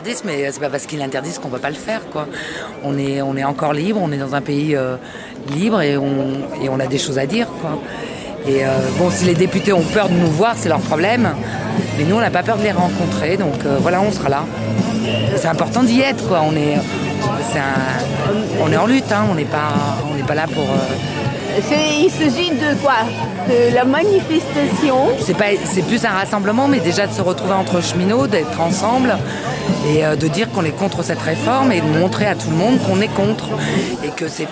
l'interdisent, mais c'est pas parce qu'ils l'interdisent qu'on ne va pas le faire, quoi. On est encore libre, on est dans un pays libre et on a des choses à dire, quoi. Et bon, si les députés ont peur de nous voir, c'est leur problème. Mais nous, on n'a pas peur de les rencontrer, donc voilà, on sera là. C'est important d'y être, quoi. On est en lutte, hein. On n'est pas là pour... Il s'agit de quoi? De la manifestation? C'est plus un rassemblement, mais déjà de se retrouver entre cheminots, d'être ensemble et de dire qu'on est contre cette réforme et de montrer à tout le monde qu'on est contre et que c'est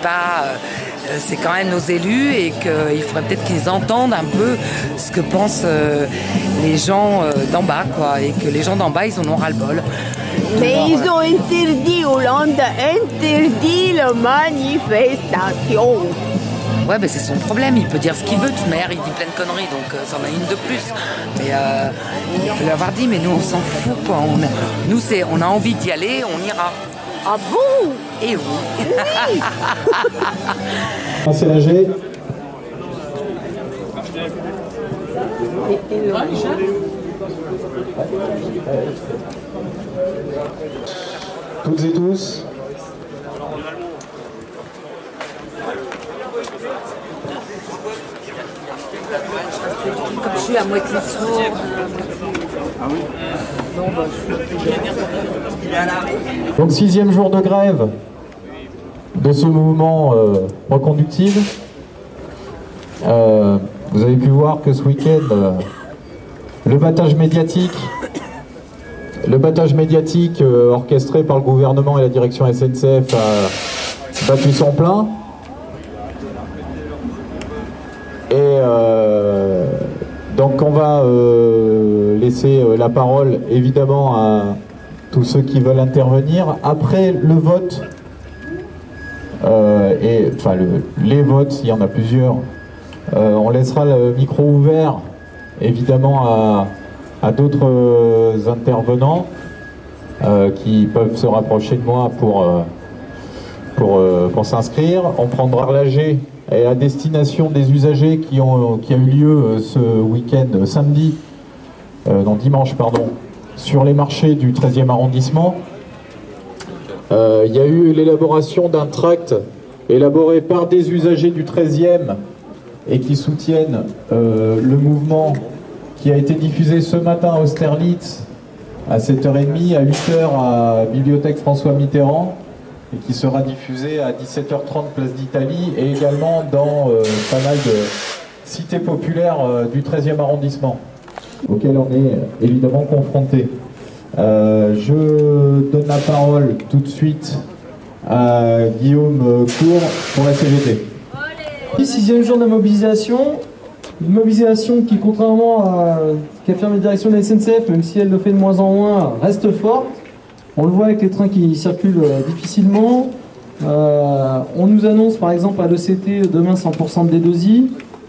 quand même nos élus et qu'il faudrait peut-être qu'ils entendent un peu ce que pensent les gens d'en bas, quoi, et que les gens d'en bas, ils en ont ras-le-bol. Mais ils ont interdit, Hollande interdit la manifestation. Ouais, ben c'est son problème, il peut dire ce qu'il veut, toute manière, il dit plein de conneries, donc c'en a une de plus. Mais il peut l'avoir dit, mais nous on s'en fout, quoi. Nous on a envie d'y aller, on ira. Ah bon? Et oui. C'est l'AG. Toutes et tous. Comme je suis à moitié sourde. Ah oui. Non, bah, je suis... Donc 6e jour de grève de ce mouvement reconductible. Vous avez pu voir que ce week-end, le battage médiatique orchestré par le gouvernement et la direction SNCF a battu son plein. Et donc on va laisser la parole évidemment à tous ceux qui veulent intervenir. Après le vote, les votes, il y en a plusieurs, on laissera le micro ouvert évidemment à d'autres intervenants qui peuvent se rapprocher de moi pour s'inscrire. On prendra l'AG et à destination des usagers qui a eu lieu ce week-end, samedi, dimanche, pardon, sur les marchés du 13e arrondissement. Il y a eu l'élaboration d'un tract élaboré par des usagers du 13e et qui soutiennent le mouvement, qui a été diffusé ce matin à Austerlitz à 7h30, à 8h à Bibliothèque François Mitterrand, et qui sera diffusé à 17h30 place d'Italie et également dans pas mal de cités populaires du 13e arrondissement, auquel on est évidemment confronté. Je donne la parole tout de suite à Guillaume Cour pour la CGT. 6e jour de mobilisation, une mobilisation qui, contrairement à ce qu'affirme la direction de la SNCF, même si elle le fait de moins en moins, reste forte. On le voit avec les trains qui circulent difficilement. On nous annonce par exemple à l'ECT demain 100% de D2I.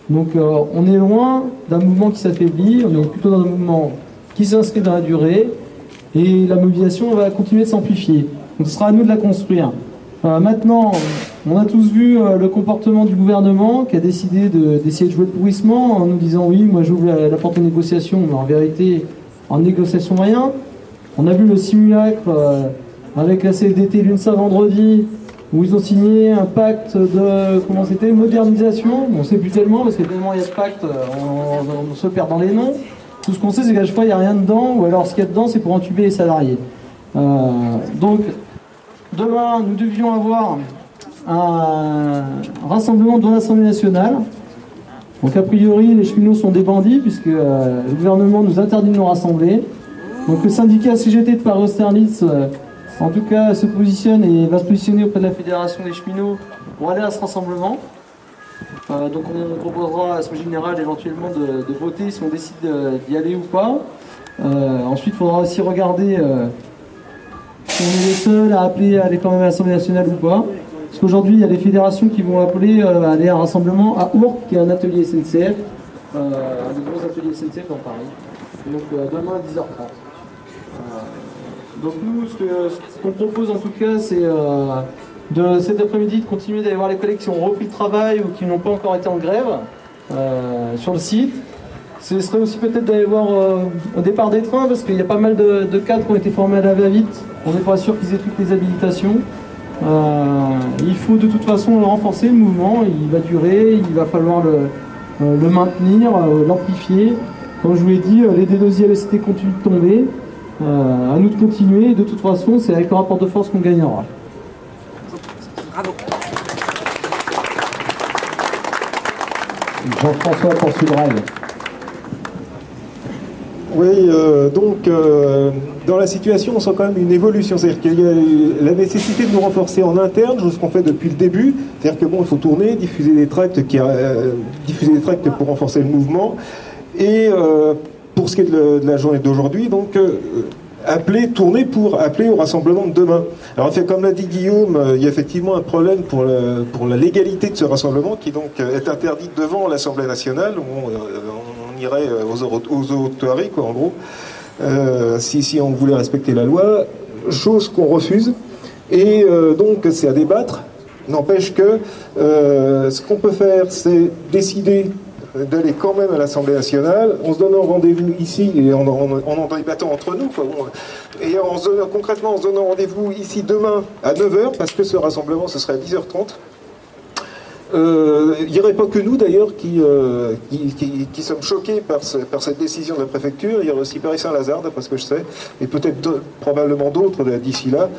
Donc on est loin d'un mouvement qui s'affaiblit, on est plutôt dans un mouvement qui s'inscrit dans la durée. Et la mobilisation va continuer de s'amplifier. Donc ce sera à nous de la construire. Maintenant, on a tous vu le comportement du gouvernement qui a décidé d'essayer de jouer le pourrissement en nous disant oui, moi j'ouvre la porte aux négociations, mais en vérité, en négociation rien. On a vu le simulacre avec la CFDT l'UNSA vendredi, où ils ont signé un pacte de, comment c'était, modernisation. On ne sait plus tellement, parce que tellement il y a de pactes, on se perd dans les noms. Tout ce qu'on sait, c'est qu'à chaque fois, il n'y a rien dedans, ou alors ce qu'il y a dedans, c'est pour entuber les salariés. Donc, demain, nous devions avoir un rassemblement dans l'Assemblée nationale. Donc, a priori, les cheminots sont des bandits, puisque le gouvernement nous interdit de nous rassembler. Donc, le syndicat CGT de Paris-Austerlitz, en tout cas, se positionne et va se positionner auprès de la Fédération des cheminots pour aller à ce rassemblement. Donc on proposera à l'Assemblée générale éventuellement de voter si on décide d'y aller ou pas. Ensuite, il faudra aussi regarder si on est les seuls à appeler à aller quand même à l'Assemblée nationale ou pas. Parce qu'aujourd'hui, il y a des fédérations qui vont appeler à aller à un rassemblement à Ourcq, qui est un atelier SNCF, un des gros ateliers SNCF dans Paris. Donc demain à 10h30. Donc nous, ce qu'on propose en tout cas, c'est de cet après-midi de continuer d'aller voir les collègues qui ont repris le travail ou qui n'ont pas encore été en grève sur le site. Ce serait aussi peut-être d'aller voir au départ des trains, parce qu'il y a pas mal de cadres qui ont été formés à la va-vite On n'est pas sûr qu'ils aient toutes les habilitations. Il faut de toute façon renforcer le mouvement, il va durer, il va falloir le maintenir, l'amplifier. Comme je vous l'ai dit, les D2I et les LCT continuent de tomber. À nous de continuer, de toute façon, c'est avec le rapport de force qu'on gagnera. Bravo. Jean-François Poursuivrail. Oui, dans la situation, on sent quand même une évolution. C'est-à-dire qu'il y a la nécessité de nous renforcer en interne, chose qu'on fait depuis le début. C'est-à-dire que bon, il faut tourner, diffuser des tracts pour renforcer le mouvement. Et pour ce qui est de la journée d'aujourd'hui, donc tourner pour appeler au rassemblement de demain. Alors, comme l'a dit Guillaume, il y a effectivement un problème pour la légalité de ce rassemblement qui donc est interdit devant l'Assemblée nationale. On irait aux autories, quoi, en gros, si on voulait respecter la loi, chose qu'on refuse. Et donc, c'est à débattre. N'empêche que ce qu'on peut faire, c'est décider d'aller quand même à l'Assemblée nationale, en se donnant rendez-vous ici et en débattant entre nous, quoi. Bon, et concrètement en se donnant rendez-vous ici demain à 9h, parce que ce rassemblement ce serait à 10h30. Il n'y aurait pas que nous d'ailleurs qui sommes choqués par cette décision de la préfecture. Il y aurait aussi Paris-Saint-Lazare, d'après ce que je sais, et peut-être probablement d'autres d'ici là.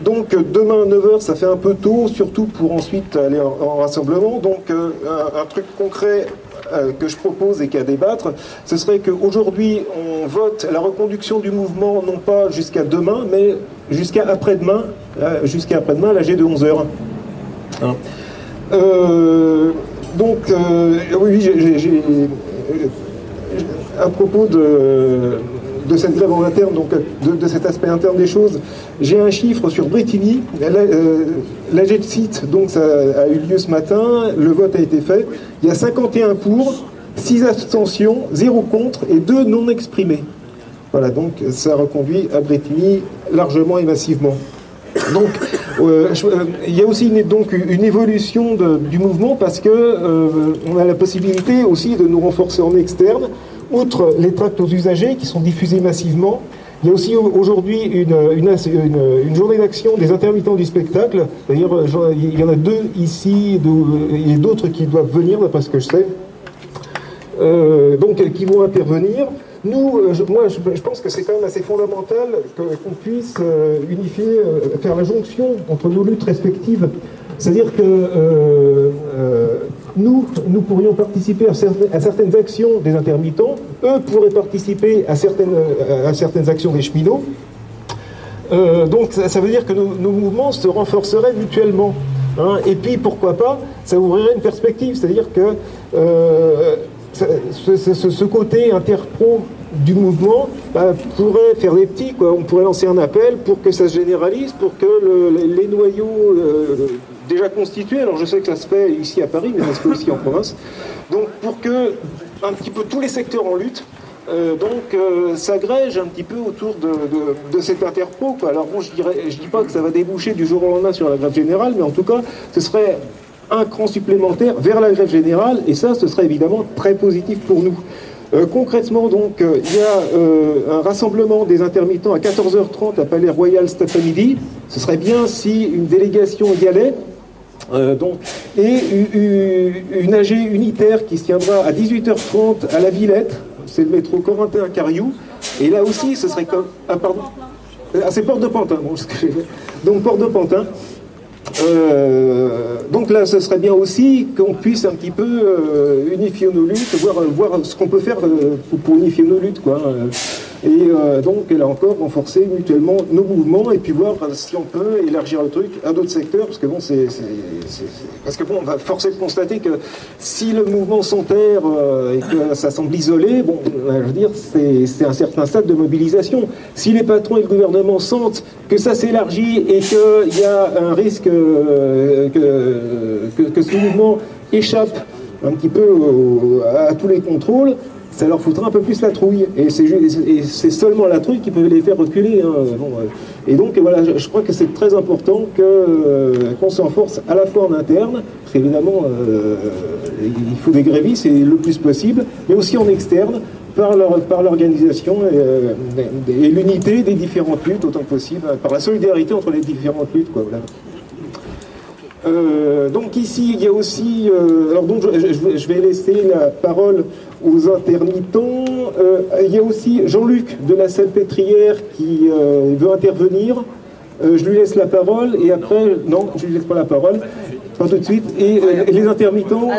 Donc demain 9h, ça fait un peu tôt, surtout pour ensuite aller en rassemblement. Donc un truc concret que je propose et qu'à débattre, ce serait qu'aujourd'hui on vote la reconduction du mouvement, non pas jusqu'à demain, mais jusqu'à après-demain, à l'âge de 11h. Hein. À propos de cette grève en interne, donc de cet aspect interne des choses, j'ai un chiffre sur Bretigny. L'AG de site, donc ça a eu lieu ce matin, le vote a été fait. Il y a 51 pour, 6 abstentions, 0 contre et 2 non exprimés. Voilà, donc ça reconduit à Bretigny largement et massivement. Donc, il y a aussi une évolution du mouvement parce que on a la possibilité aussi de nous renforcer en externe. Outre les tracts aux usagers qui sont diffusés massivement, il y a aussi aujourd'hui une journée d'action des intermittents du spectacle. D'ailleurs, il y en a 2 ici, et d'autres qui doivent venir, d'après ce que je sais, donc qui vont intervenir. Nous, je pense que c'est quand même assez fondamental qu'on puisse unifier, faire la jonction entre nos luttes respectives. C'est-à-dire que nous pourrions participer à certaines actions des intermittents, eux pourraient participer à certaines actions des cheminots. Donc ça veut dire que nos mouvements se renforceraient mutuellement. Hein. Et puis pourquoi pas, ça ouvrirait une perspective, c'est-à-dire que ce côté interpro du mouvement pourrait faire des petits, quoi. On pourrait lancer un appel pour que ça se généralise, pour que les noyaux déjà constitués, alors je sais que ça se fait ici à Paris, mais ça se fait aussi en province, donc pour que un petit peu tous les secteurs en lutte s'agrègent un petit peu autour de cet interpro, quoi. Alors bon, je dis pas que ça va déboucher du jour au lendemain sur la grève générale, mais en tout cas ce serait un cran supplémentaire vers la grève générale, et ça, ce serait évidemment très positif pour nous. Concrètement, donc, il y a un rassemblement des intermittents à 14h30 à Palais Royal cet après-midi. Ce serait bien si une délégation y allait. Et une AG unitaire qui se tiendra à 18h30 à la Villette. C'est le métro Corentin-Cariou. Et là aussi, ce serait comme... Ah, pardon. Ah, c'est Port-de-Pantin. Bon, donc, Port-de-Pantin. Donc là, ce serait bien aussi qu'on puisse un petit peu unifier nos luttes, voir ce qu'on peut faire pour unifier nos luttes, quoi. Et donc, là encore, renforcer mutuellement nos mouvements et puis voir si on peut élargir le truc à d'autres secteurs, parce que bon, on va forcer de constater que si le mouvement s'enterre et que ça semble isolé, bon, je veux dire, c'est un certain stade de mobilisation. Si les patrons et le gouvernement sentent que ça s'élargit et qu'il y a un risque que ce mouvement échappe un petit peu à tous les contrôles, ça leur foutrait un peu plus la trouille. Et c'est seulement la trouille qui peut les faire reculer. Hein. Bon, et donc voilà, je crois que c'est très important qu'on s'enforce à la fois en interne, parce qu'évidemment il faut des grévistes le plus possible, mais aussi en externe, par l'organisation et l'unité des différentes luttes autant que possible, par la solidarité entre les différentes luttes, quoi, voilà. Donc ici, il y a aussi... alors donc, je vais laisser la parole aux intermittents. Il y a aussi Jean-Luc de la Salpêtrière qui veut intervenir. Je lui laisse la parole et après... Non, je lui laisse pas la parole. Pas tout de suite. Et les intermittents...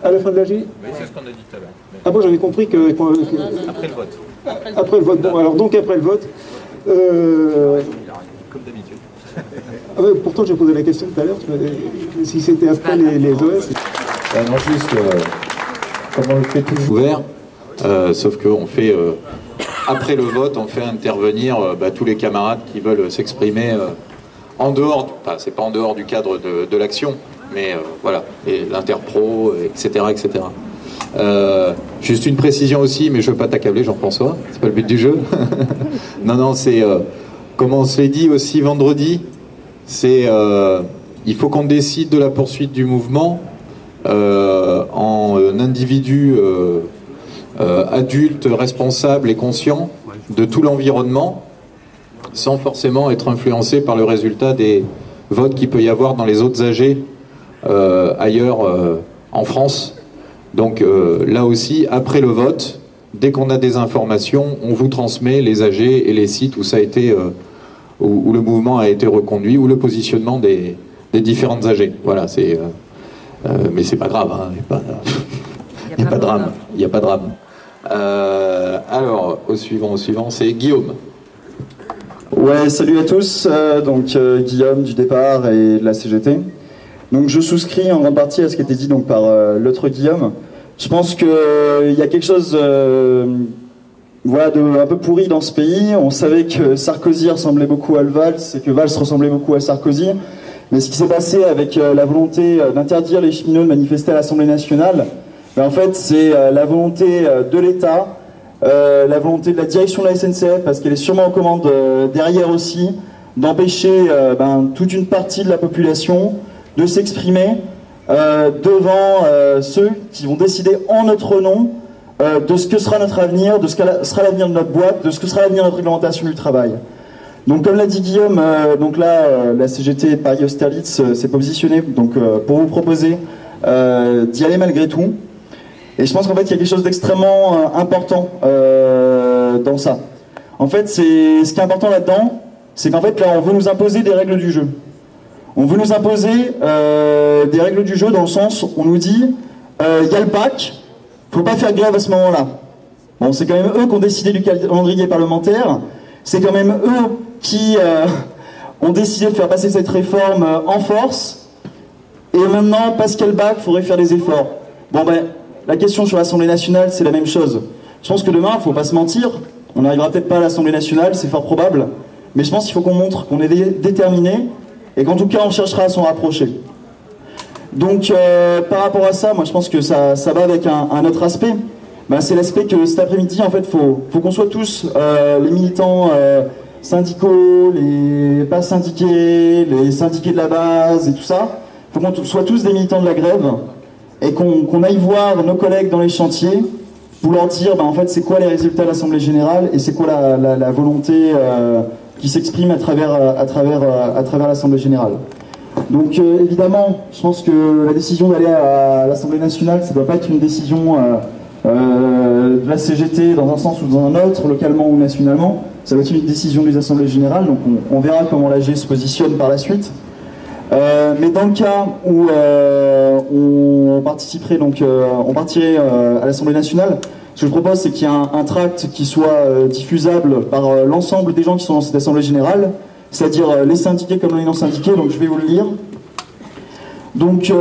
à la fin de l'AG. Oui, c'est ce qu'on a dit tout à l'heure. Ah bon, j'avais compris que... Après le vote. Après le vote. Bon, alors donc après le vote... Comme d'habitude. Ah ouais, pourtant j'ai posé la question tout à l'heure, si c'était après les OS. Non, juste, comme on le fait toujours Ouvert, sauf qu'on fait, après le vote, on fait intervenir tous les camarades qui veulent s'exprimer en dehors, enfin c'est pas en dehors du cadre de l'action, mais voilà, et l'interpro, etc. etc. Juste une précision aussi, mais je veux pas t'accabler Jean-François, c'est pas le but du jeu. Non, c'est, comme on se l'est dit aussi vendredi, c'est il faut qu'on décide de la poursuite du mouvement en individu adulte, responsable et conscient de tout l'environnement, sans forcément être influencé par le résultat des votes qu'il peut y avoir dans les autres AG ailleurs en France. Donc là aussi, après le vote, dès qu'on a des informations, on vous transmet les AG et les sites où ça a été... où le mouvement a été reconduit, ou le positionnement des différentes AG. Voilà, c'est... mais c'est pas grave, hein, il n'y a pas de drame. Il n'y a pas de drame. Alors, au suivant, c'est Guillaume. Ouais, salut à tous. Guillaume du départ et de la CGT. Donc je souscris en grande partie à ce qui a été dit donc, par l'autre Guillaume. Je pense qu'il y a quelque chose... voilà, un peu pourri dans ce pays. On savait que Sarkozy ressemblait beaucoup à Valls et que Valls ressemblait beaucoup à Sarkozy. Mais ce qui s'est passé avec la volonté d'interdire les cheminots de manifester à l'Assemblée nationale, en fait, c'est la volonté de l'État, la volonté de la direction de la SNCF, parce qu'elle est sûrement aux commandes derrière aussi, d'empêcher toute une partie de la population de s'exprimer devant ceux qui vont décider en notre nom de ce que sera notre avenir, de ce que sera l'avenir de notre boîte, de ce que sera l'avenir de notre réglementation du travail. Donc comme l'a dit Guillaume, la CGT Paris-Austerlitz s'est positionnée pour vous proposer d'y aller malgré tout. Et je pense qu'en fait il y a quelque chose d'extrêmement important dans ça. En fait, ce qui est important là-dedans, c'est qu'en fait là on veut nous imposer des règles du jeu. On veut nous imposer des règles du jeu dans le sens où on nous dit il y a le bac, faut pas faire grève à ce moment-là. Bon, c'est quand même eux qui ont décidé du calendrier parlementaire, c'est quand même eux qui ont décidé de faire passer cette réforme en force, et maintenant, parce qu'il y a le bac, il faudrait faire des efforts. Bon ben, la question sur l'Assemblée nationale, c'est la même chose. Je pense que demain, il ne faut pas se mentir, on n'arrivera peut-être pas à l'Assemblée nationale, c'est fort probable, mais je pense qu'il faut qu'on montre qu'on est déterminé, et qu'en tout cas, on cherchera à s'en rapprocher. Donc par rapport à ça, moi je pense que ça va avec un autre aspect. C'est l'aspect que cet après-midi, en fait, faut qu'on soit tous, les militants syndicaux, les pas syndiqués, les syndiqués de la base et tout ça, faut qu'on soit tous des militants de la grève et qu'on aille voir nos collègues dans les chantiers pour leur dire en fait c'est quoi les résultats de l'Assemblée Générale et c'est quoi la volonté qui s'exprime à travers l'Assemblée Générale. Donc évidemment, je pense que la décision d'aller à l'Assemblée nationale, ça ne doit pas être une décision de la CGT dans un sens ou dans un autre, localement ou nationalement. Ça doit être une décision des assemblées générales, donc on verra comment l'AG se positionne par la suite. Mais dans le cas où on participerait, on partirait à l'Assemblée nationale, ce que je propose, c'est qu'il y ait un tract qui soit diffusable par l'ensemble des gens qui sont dans cette assemblée générale, c'est-à-dire les syndiqués comme les non-syndiqués, donc je vais vous le lire. Donc,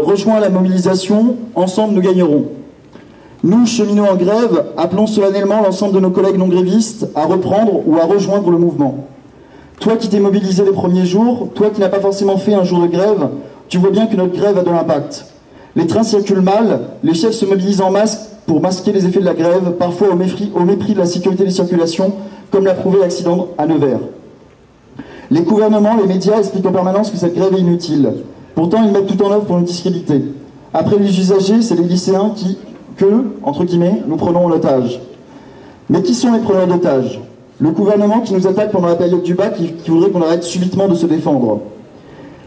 rejoins la mobilisation, ensemble nous gagnerons. Nous, cheminots en grève, appelons solennellement l'ensemble de nos collègues non grévistes à reprendre ou à rejoindre le mouvement. Toi qui t'es mobilisé les premiers jours, toi qui n'as pas forcément fait un jour de grève, tu vois bien que notre grève a de l'impact. Les trains circulent mal, les chefs se mobilisent en masse pour masquer les effets de la grève, parfois au mépris de la sécurité des circulations, comme l'a prouvé l'accident à Nevers. Les gouvernements, les médias expliquent en permanence que cette grève est inutile. Pourtant, ils mettent tout en œuvre pour nous discréditer. Après les usagers, c'est les lycéens que, entre guillemets, nous prenons en otage. Mais qui sont les preneurs d'otages? Le gouvernement qui nous attaque pendant la période du bac, qui voudrait qu'on arrête subitement de se défendre.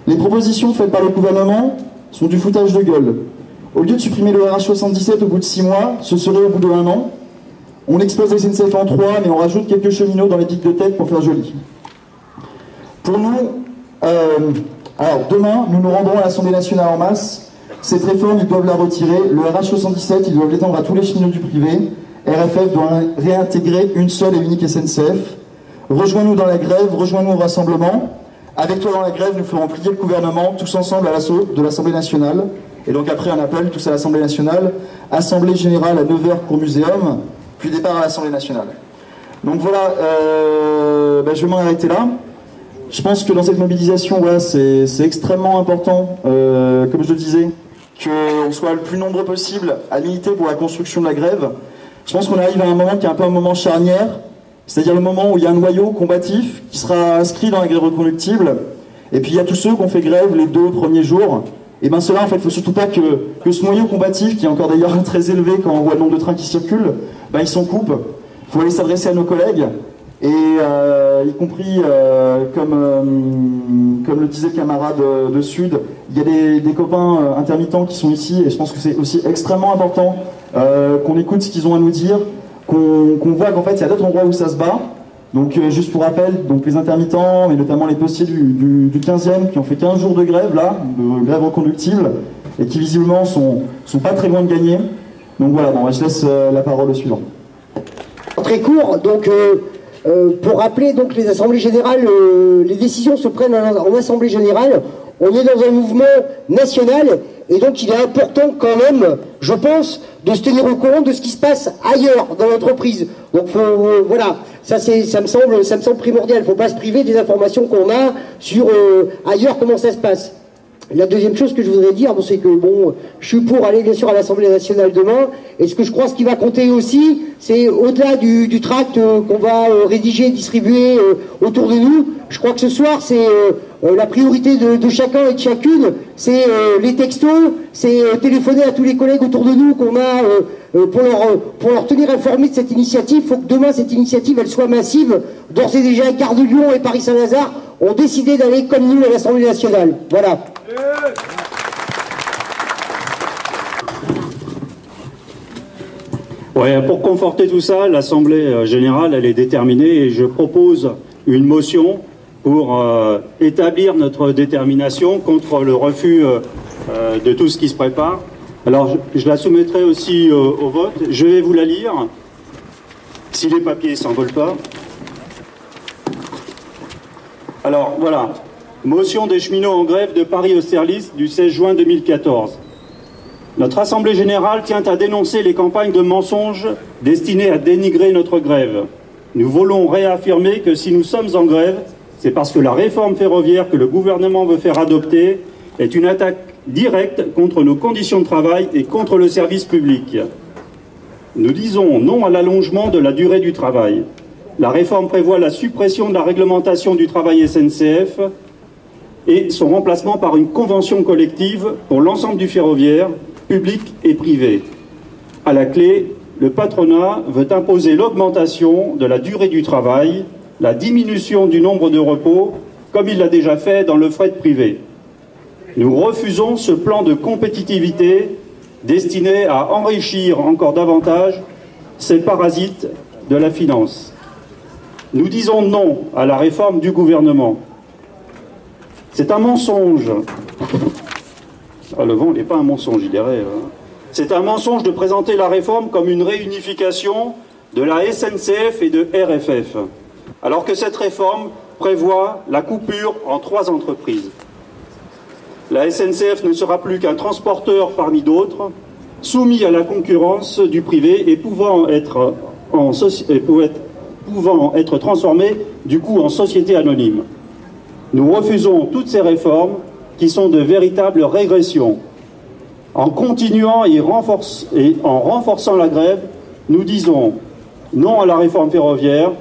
Les propositions faites par le gouvernement sont du foutage de gueule. Au lieu de supprimer le RH77 au bout de 6 mois, ce serait au bout de 1 an. On explose la SNCF en 3, mais on rajoute quelques cheminots dans les pics de tête pour faire joli. Pour nous, alors demain, nous nous rendrons à l'Assemblée nationale en masse. Cette réforme, ils doivent la retirer. Le RH77, ils doivent l'étendre à tous les cheminots du privé. RFF doit réintégrer une seule et unique SNCF. Rejoins-nous dans la grève, rejoins-nous au rassemblement. Avec toi dans la grève, nous ferons plier le gouvernement, tous ensemble à l'assaut de l'Assemblée nationale. Et donc après un appel, tous à l'Assemblée nationale, Assemblée générale à 9h pour Muséum, puis départ à l'Assemblée nationale. Donc voilà, je vais m'en arrêter là. Je pense que dans cette mobilisation, voilà, c'est extrêmement important, comme je le disais, qu'on soit le plus nombreux possible à militer pour la construction de la grève. Je pense qu'on arrive à un moment qui est un peu un moment charnière, c'est-à-dire le moment où il y a un noyau combatif qui sera inscrit dans la grève reconductible, et puis il y a tous ceux qui ont fait grève les 2 premiers jours. Et bien cela, en fait, il ne faut surtout pas que ce noyau combatif, qui est encore d'ailleurs très élevé quand on voit le nombre de trains qui circulent, il s'en coupe. Il faut aller s'adresser à nos collègues, et y compris, comme le disait le camarade de Sud, il y a des copains intermittents qui sont ici, et je pense que c'est aussi extrêmement important qu'on écoute ce qu'ils ont à nous dire, qu'on voit qu'en fait il y a d'autres endroits où ça se bat. Donc juste pour rappel, donc les intermittents, mais notamment les postiers du 15e qui ont fait 15 jours de grève là, de grève reconductible, et qui visiblement sont pas très loin de gagner. Donc voilà, bon, je laisse la parole au suivant. Très court, donc pour rappeler donc les assemblées générales, les décisions se prennent en assemblée générale. On est dans un mouvement national, et donc il est important quand même, je pense, de se tenir au courant de ce qui se passe ailleurs dans l'entreprise. Donc voilà, ça me semble primordial. Il ne faut pas se priver des informations qu'on a sur ailleurs comment ça se passe. La deuxième chose que je voudrais dire, c'est que bon, je suis pour aller bien sûr à l'Assemblée nationale demain, et ce que je crois ce qui va compter aussi, c'est au-delà du tract qu'on va rédiger, distribuer autour de nous, je crois que ce soir c'est la priorité de chacun et de chacune, c'est les textos, c'est téléphoner à tous les collègues autour de nous qu'on a pour leur tenir informés de cette initiative. Il faut que demain cette initiative elle soit massive. D'ores et déjà, Gare de Lyon et Paris-Saint-Lazare ont décidé d'aller comme nous à l'Assemblée nationale. Voilà. Ouais, pour conforter tout ça, l'Assemblée générale elle est déterminée, et je propose une motion pour établir notre détermination contre le refus de tout ce qui se prépare. Alors je la soumettrai aussi au vote. Je vais vous la lire, si les papiers ne s'envolent pas. Alors voilà, motion des cheminots en grève de Paris-Austerlitz du 16 juin 2014. Notre Assemblée générale tient à dénoncer les campagnes de mensonges destinées à dénigrer notre grève. Nous voulons réaffirmer que si nous sommes en grève, c'est parce que la réforme ferroviaire que le gouvernement veut faire adopter est une attaque directe contre nos conditions de travail et contre le service public. Nous disons non à l'allongement de la durée du travail. La réforme prévoit la suppression de la réglementation du travail SNCF et son remplacement par une convention collective pour l'ensemble du ferroviaire, public et privé. À la clé, le patronat veut imposer l'augmentation de la durée du travail, la diminution du nombre de repos, comme il l'a déjà fait dans le fret privé. Nous refusons ce plan de compétitivité destiné à enrichir encore davantage ces parasites de la finance. Nous disons non à la réforme du gouvernement. C'est un mensonge. Ah, le vent n'est pas un mensonge, il dirait. C'est un mensonge de présenter la réforme comme une réunification de la SNCF et de RFF, alors que cette réforme prévoit la coupure en 3 entreprises. La SNCF ne sera plus qu'un transporteur parmi d'autres, soumis à la concurrence du privé et pouvant être transformé du coup en société anonyme. Nous refusons toutes ces réformes qui sont de véritables régressions. En continuant et en renforçant la grève, nous disons non à la réforme ferroviaire,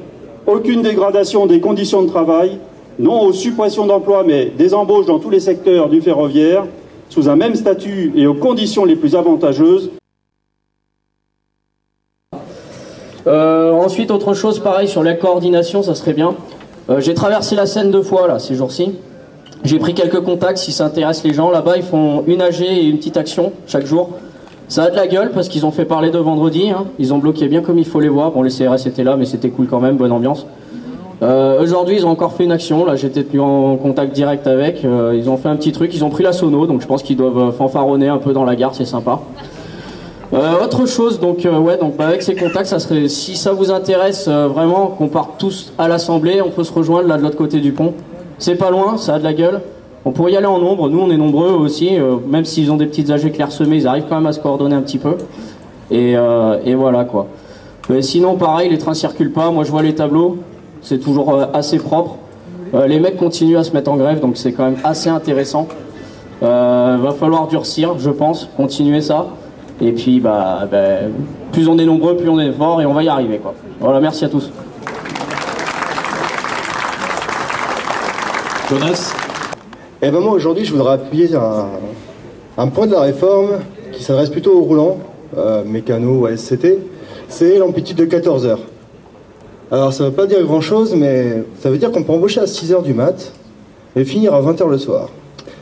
aucune dégradation des conditions de travail, non aux suppressions d'emplois, mais des embauches dans tous les secteurs du ferroviaire, sous un même statut et aux conditions les plus avantageuses. Ensuite, autre chose, pareil, sur la coordination, ça serait bien. J'ai traversé la Seine 2 fois, là, ces jours-ci. J'ai pris quelques contacts, si ça intéresse les gens. Là-bas, ils font une AG et une petite action, chaque jour. Ça a de la gueule, parce qu'ils ont fait parler de vendredi, hein. Ils ont bloqué bien comme il faut les voir. Bon, les CRS étaient là, mais c'était cool quand même, bonne ambiance. Aujourd'hui, ils ont encore fait une action. Là, j'étais tenu en contact direct avec. Ils ont fait un petit truc, ils ont pris la sono, donc je pense qu'ils doivent fanfaronner un peu dans la gare, c'est sympa. Autre chose, donc avec ces contacts, ça serait, si ça vous intéresse vraiment qu'on parte tous à l'Assemblée, on peut se rejoindre là de l'autre côté du pont. C'est pas loin, ça a de la gueule. On pourrait y aller en nombre, nous on est nombreux aussi, même s'ils ont des petites AG clairsemées, ils arrivent quand même à se coordonner un petit peu. Et voilà quoi. Mais sinon pareil, les trains circulent pas, moi je vois les tableaux, c'est toujours assez propre. Les mecs continuent à se mettre en grève, donc c'est quand même assez intéressant. Va falloir durcir, je pense, continuer ça. Et puis, plus on est nombreux, plus on est fort, et on va y arriver, quoi. Voilà, merci à tous. Jonas ? Eh ben moi, aujourd'hui, je voudrais appuyer un point de la réforme qui s'adresse plutôt aux roulants, mécano ou SCT, c'est l'amplitude de 14 heures. Alors, ça ne veut pas dire grand-chose, mais ça veut dire qu'on peut embaucher à 6 heures du mat et finir à 20 heures le soir.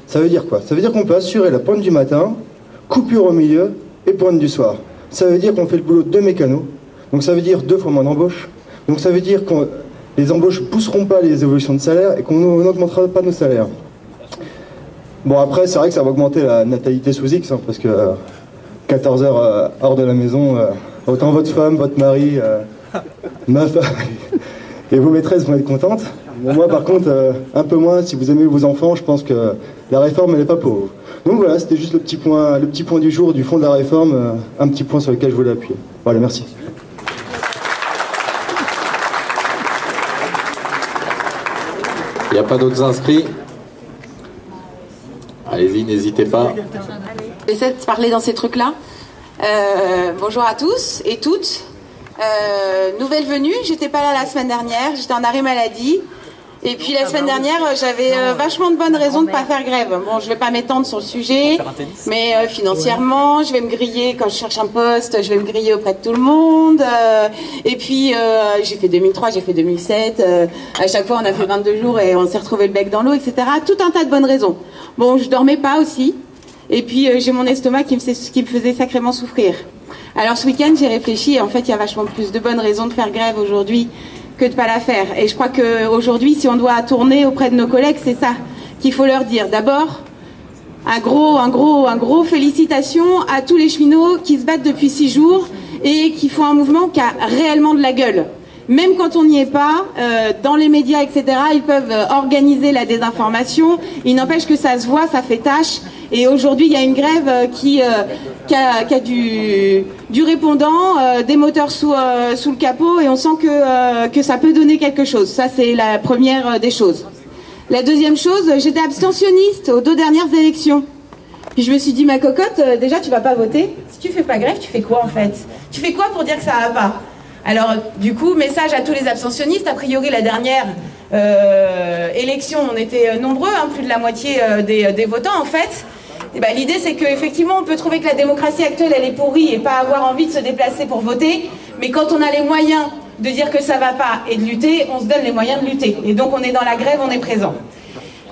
Ça veut dire quoi? Ça veut dire qu'on peut assurer la pointe du matin, coupure au milieu, et pointe du soir. Ça veut dire qu'on fait le boulot de 2 mécanos, donc ça veut dire 2 fois moins d'embauches, donc ça veut dire que les embauches ne pousseront pas les évolutions de salaire et qu'on n'augmentera pas nos salaires. Bon après c'est vrai que ça va augmenter la natalité sous X, hein, parce que 14 heures hors de la maison, autant votre femme, votre mari, ma femme et vos maîtresses vont être contentes. Bon, moi par contre, un peu moins, si vous aimez vos enfants, je pense que la réforme elle n'est pas pauvre. Donc voilà, c'était juste le petit point du jour du fond de la réforme, un petit point sur lequel je voulais appuyer. Voilà, merci. Il n'y a pas d'autres inscrits? Allez-y, n'hésitez pas. J'essaie de parler dans ces trucs-là. Bonjour à tous et toutes. Nouvelle venue, j'étais pas là la semaine dernière, j'étais en arrêt maladie. Et puis la semaine dernière, j'avais vachement de bonnes raisons de ne pas faire grève. Bon, je vais pas m'étendre sur le sujet, mais financièrement, je vais me griller quand je cherche un poste, je vais me griller auprès de tout le monde. Et puis, j'ai fait 2003, j'ai fait 2007. À chaque fois, on a fait 22 jours et on s'est retrouvé le bec dans l'eau, etc. Tout un tas de bonnes raisons. Bon, je dormais pas aussi. Et puis, j'ai mon estomac qui me faisait sacrément souffrir. Alors, ce week-end, j'ai réfléchi et en fait, il y a vachement plus de bonnes raisons de faire grève aujourd'hui que de pas la faire. Et je crois qu'aujourd'hui, si on doit tourner auprès de nos collègues, c'est ça qu'il faut leur dire. D'abord, un gros félicitations à tous les cheminots qui se battent depuis 6 jours et qui font un mouvement qui a réellement de la gueule. Même quand on n'y est pas, dans les médias, etc., ils peuvent organiser la désinformation. Il n'empêche que ça se voit, ça fait tâche. Et aujourd'hui, il y a une grève qui a du répondant, des moteurs sous le capot, et on sent que ça peut donner quelque chose. Ça, c'est la première des choses. La deuxième chose, j'étais abstentionniste aux 2 dernières élections. Puis je me suis dit, ma cocotte, déjà, tu vas pas voter. Si tu fais pas grève, tu fais quoi, en fait? Tu fais quoi pour dire que ça va pas? Alors, du coup, message à tous les abstentionnistes. A priori, la dernière élection, on était nombreux, hein, plus de la moitié des votants, en fait. Et ben, l'idée, c'est qu'effectivement, on peut trouver que la démocratie actuelle, elle est pourrie et pas avoir envie de se déplacer pour voter. Mais quand on a les moyens de dire que ça va pas et de lutter, on se donne les moyens de lutter. Et donc, on est dans la grève, on est présent.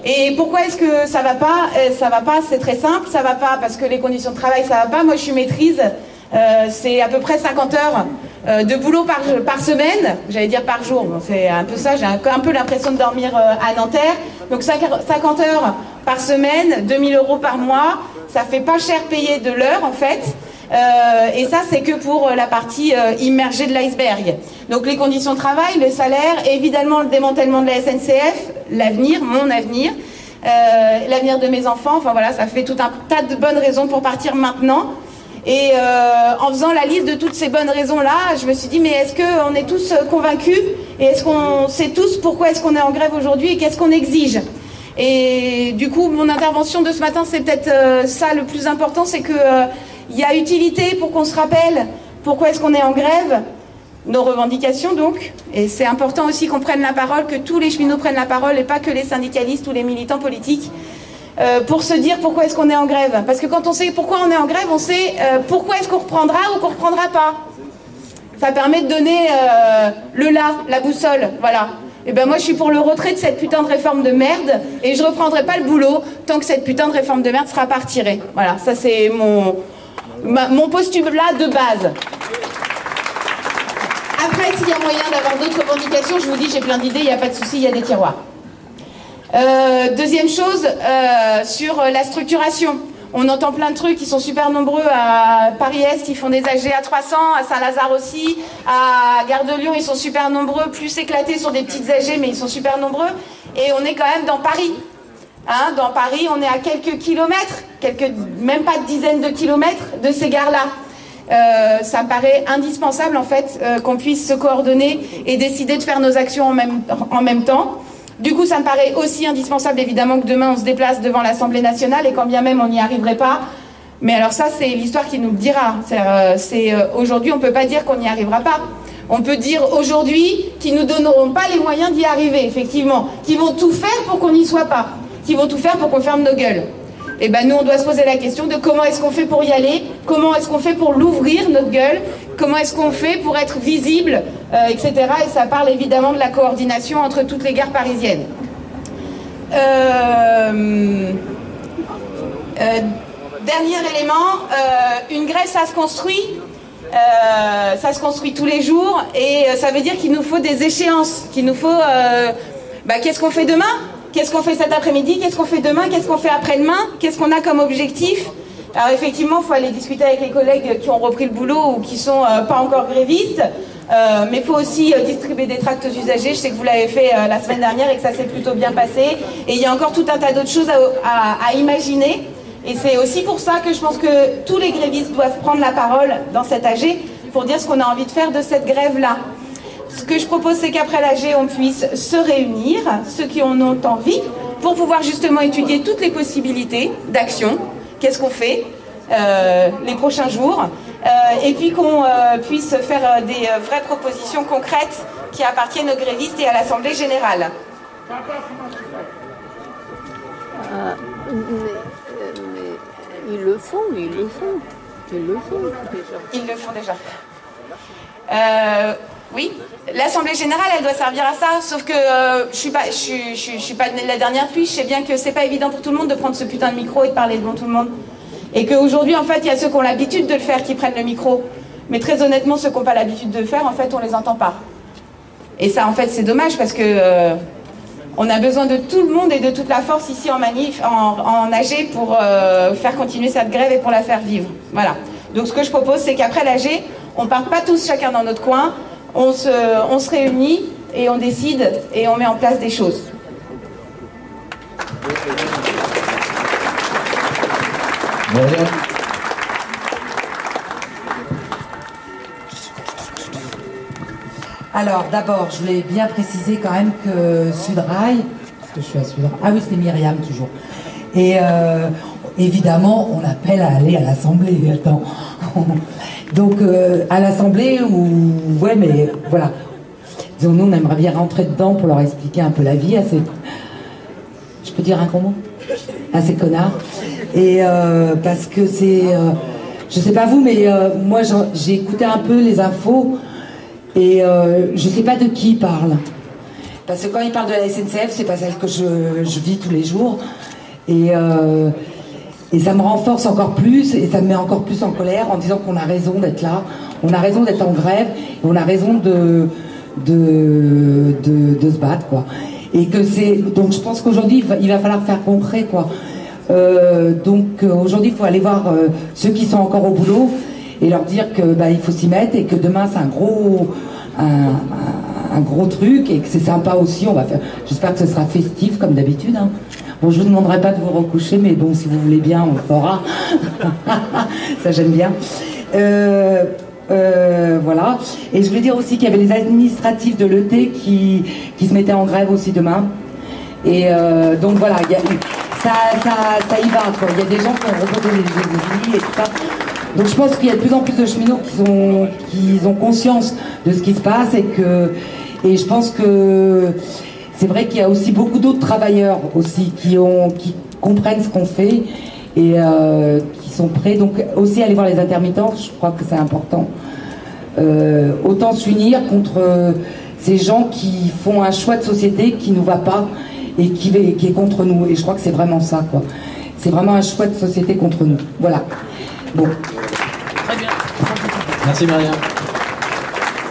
Et pourquoi est-ce que ça va pas? Ça va pas, c'est très simple. Ça va pas parce que les conditions de travail, ça va pas. Moi, je suis maîtrise. C'est à peu près 50 heures de boulot par semaine, j'allais dire par jour, bon, c'est un peu ça, j'ai un peu l'impression de dormir à Nanterre, donc 50 heures par semaine, 2 000 € par mois, ça fait pas cher payé de l'heure en fait, et ça c'est que pour la partie immergée de l'iceberg. Donc les conditions de travail, le salaire, évidemment le démantèlement de la SNCF, l'avenir, mon avenir, l'avenir de mes enfants, enfin voilà, ça fait tout un tas de bonnes raisons pour partir maintenant. Et en faisant la liste de toutes ces bonnes raisons-là, je me suis dit, mais est-ce qu'on est tous convaincus? Et est-ce qu'on sait tous pourquoi est-ce qu'on est en grève aujourd'hui et qu'est-ce qu'on exige? Et du coup, mon intervention de ce matin, c'est peut-être ça le plus important, c'est que il y a utilité pour qu'on se rappelle pourquoi est-ce qu'on est en grève, nos revendications donc, et c'est important aussi qu'on prenne la parole, que tous les cheminots prennent la parole et pas que les syndicalistes ou les militants politiques, pour se dire pourquoi est-ce qu'on est en grève. Parce que quand on sait pourquoi on est en grève, on sait pourquoi est-ce qu'on reprendra ou qu'on reprendra pas. Ça permet de donner la boussole, voilà. Et ben moi je suis pour le retrait de cette putain de réforme de merde et je reprendrai pas le boulot tant que cette putain de réforme de merde sera pas retirée. Voilà, ça c'est mon postulat de base. Après, s'il y a moyen d'avoir d'autres revendications, je vous dis, j'ai plein d'idées, il n'y a pas de souci, il y a des tiroirs. Deuxième chose, sur la structuration. On entend plein de trucs, ils sont super nombreux à Paris-Est, ils font des AG à 300, à Saint-Lazare aussi, à Gare de Lyon, ils sont super nombreux, plus éclatés sur des petites AG, mais ils sont super nombreux. Et on est quand même dans Paris. Hein, dans Paris, on est à quelques kilomètres, même pas de dizaines de kilomètres de ces gares-là. Ça me paraît indispensable en fait qu'on puisse se coordonner et décider de faire nos actions en même temps. Du coup, ça me paraît aussi indispensable évidemment que demain on se déplace devant l'Assemblée nationale et quand bien même on n'y arriverait pas. Mais alors ça, c'est l'histoire qui nous le dira. Aujourd'hui, on ne peut pas dire qu'on n'y arrivera pas. On peut dire aujourd'hui qu'ils ne nous donneront pas les moyens d'y arriver, effectivement. Qu'ils vont tout faire pour qu'on n'y soit pas. Qu'ils vont tout faire pour qu'on ferme nos gueules. Et ben nous, on doit se poser la question de comment est-ce qu'on fait pour y aller, comment est-ce qu'on fait pour l'ouvrir, notre gueule, comment est-ce qu'on fait pour être visible, etc. Et ça parle évidemment de la coordination entre toutes les gares parisiennes. Dernier élément, une grève, ça se construit. Ça se construit tous les jours et ça veut dire qu'il nous faut des échéances, qu'il nous faut... qu'est-ce qu'on fait demain ? Qu'est-ce qu'on fait cet après-midi? Qu'est-ce qu'on fait demain? Qu'est-ce qu'on fait après-demain? Qu'est-ce qu'on a comme objectif? Alors effectivement, il faut aller discuter avec les collègues qui ont repris le boulot ou qui sont pas encore grévistes. Mais il faut aussi distribuer des tracts aux usagers. Je sais que vous l'avez fait la semaine dernière et que ça s'est plutôt bien passé. Et il y a encore tout un tas d'autres choses à imaginer. Et c'est aussi pour ça que je pense que tous les grévistes doivent prendre la parole dans cette AG pour dire ce qu'on a envie de faire de cette grève-là. Ce que je propose, c'est qu'après l'AG, on puisse se réunir, ceux qui en ont envie, pour pouvoir justement étudier toutes les possibilités d'action. Qu'est-ce qu'on fait les prochains jours et puis qu'on puisse faire des vraies propositions concrètes qui appartiennent aux grévistes et à l'Assemblée générale. Mais ils le font déjà. Ils le font déjà. Oui, l'Assemblée générale, elle doit servir à ça, sauf que je suis pas la dernière pluie, je sais bien que c'est pas évident pour tout le monde de prendre ce putain de micro et de parler devant tout le monde. Et qu'aujourd'hui, en fait, il y a ceux qui ont l'habitude de le faire qui prennent le micro. Mais très honnêtement, ceux qui n'ont pas l'habitude de le faire, en fait, on les entend pas. Et ça, en fait, c'est dommage parce que on a besoin de tout le monde et de toute la force ici en manif, en AG pour faire continuer cette grève et pour la faire vivre. Voilà. Donc ce que je propose, c'est qu'après l'AG, on parte pas tous chacun dans notre coin, on se réunit et on décide et on met en place des choses. Alors d'abord, je voulais bien préciser quand même que Sudrail, parce que je suis à Sudrail, ah oui c'était Myriam toujours, et évidemment on appelle à aller à l'Assemblée, attends. Donc à l'Assemblée où, ouais mais voilà, disons nous on aimerait bien rentrer dedans pour leur expliquer un peu la vie à ces, je peux dire un gros mot, à ces connards, et parce que c'est, je sais pas vous mais moi j'ai écouté un peu les infos. Et je sais pas de qui il parle. Parce que quand il parle de la SNCF, c'est pas celle que je vis tous les jours. Et ça me renforce encore plus, et ça me met encore plus en colère en disant qu'on a raison d'être là, on a raison d'être en grève, et on a raison de se battre, quoi. Et que c'est. Donc je pense qu'aujourd'hui, il va falloir faire concret, quoi. Donc aujourd'hui, il faut aller voir ceux qui sont encore au boulot et leur dire que il faut s'y mettre et que demain c'est un gros truc et que c'est sympa aussi. On va faire. J'espère que ce sera festif comme d'habitude. Hein. Bon, je vous demanderai pas de vous recoucher, mais bon, si vous voulez bien, on le fera. Ça j'aime bien. Voilà. Et je voulais dire aussi qu'il y avait les administratifs de l'ET qui se mettaient en grève aussi demain. Et donc voilà, ça y va, quoi. Il y a des gens qui ont rencontré les Jésus et tout ça. Donc je pense qu'il y a de plus en plus de cheminots qui ont conscience de ce qui se passe et je pense que c'est vrai qu'il y a aussi beaucoup d'autres travailleurs aussi qui comprennent ce qu'on fait et qui sont prêts. Donc aussi aller voir les intermittents, je crois que c'est important. Autant s'unir contre ces gens qui font un choix de société qui nous va pas et qui est contre nous. Et je crois que c'est vraiment ça, quoi. C'est vraiment un choix de société contre nous. Voilà. Bon. Très bien. Merci Maria.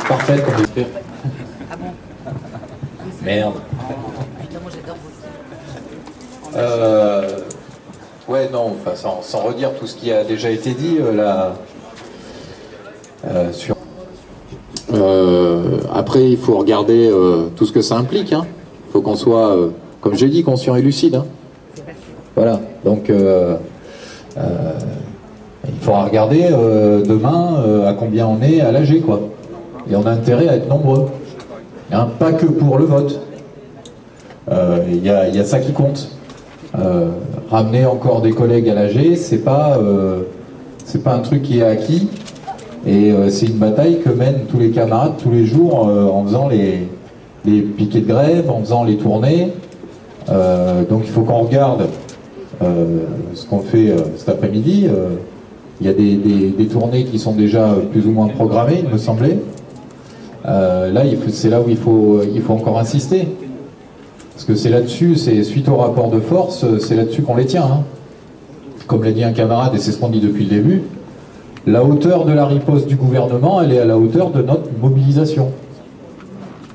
Parfait comme espère. Ah bon? Merde. Ouais, non, enfin, sans redire tout ce qui a déjà été dit, sur... après, il faut regarder tout ce que ça implique. Il faut qu'on soit, comme j'ai dit, conscient et lucide. Voilà, donc il faudra regarder demain à combien on est à l'AG, quoi. Et on a intérêt à être nombreux. Pas que pour le vote. Il y a ça qui compte. Ramener encore des collègues à l'AG, c'est pas un truc qui est acquis. Et c'est une bataille que mènent tous les camarades tous les jours en faisant les piquets de grève, en faisant les tournées. Donc il faut qu'on regarde ce qu'on fait cet après-midi. Il y a des tournées qui sont déjà plus ou moins programmées, il me semblait. Là, c'est là où il faut encore insister. Parce que c'est là-dessus, c'est suite au rapport de force, c'est là-dessus qu'on les tient. Comme l'a dit un camarade, et c'est ce qu'on dit depuis le début, la hauteur de la riposte du gouvernement, elle est à la hauteur de notre mobilisation.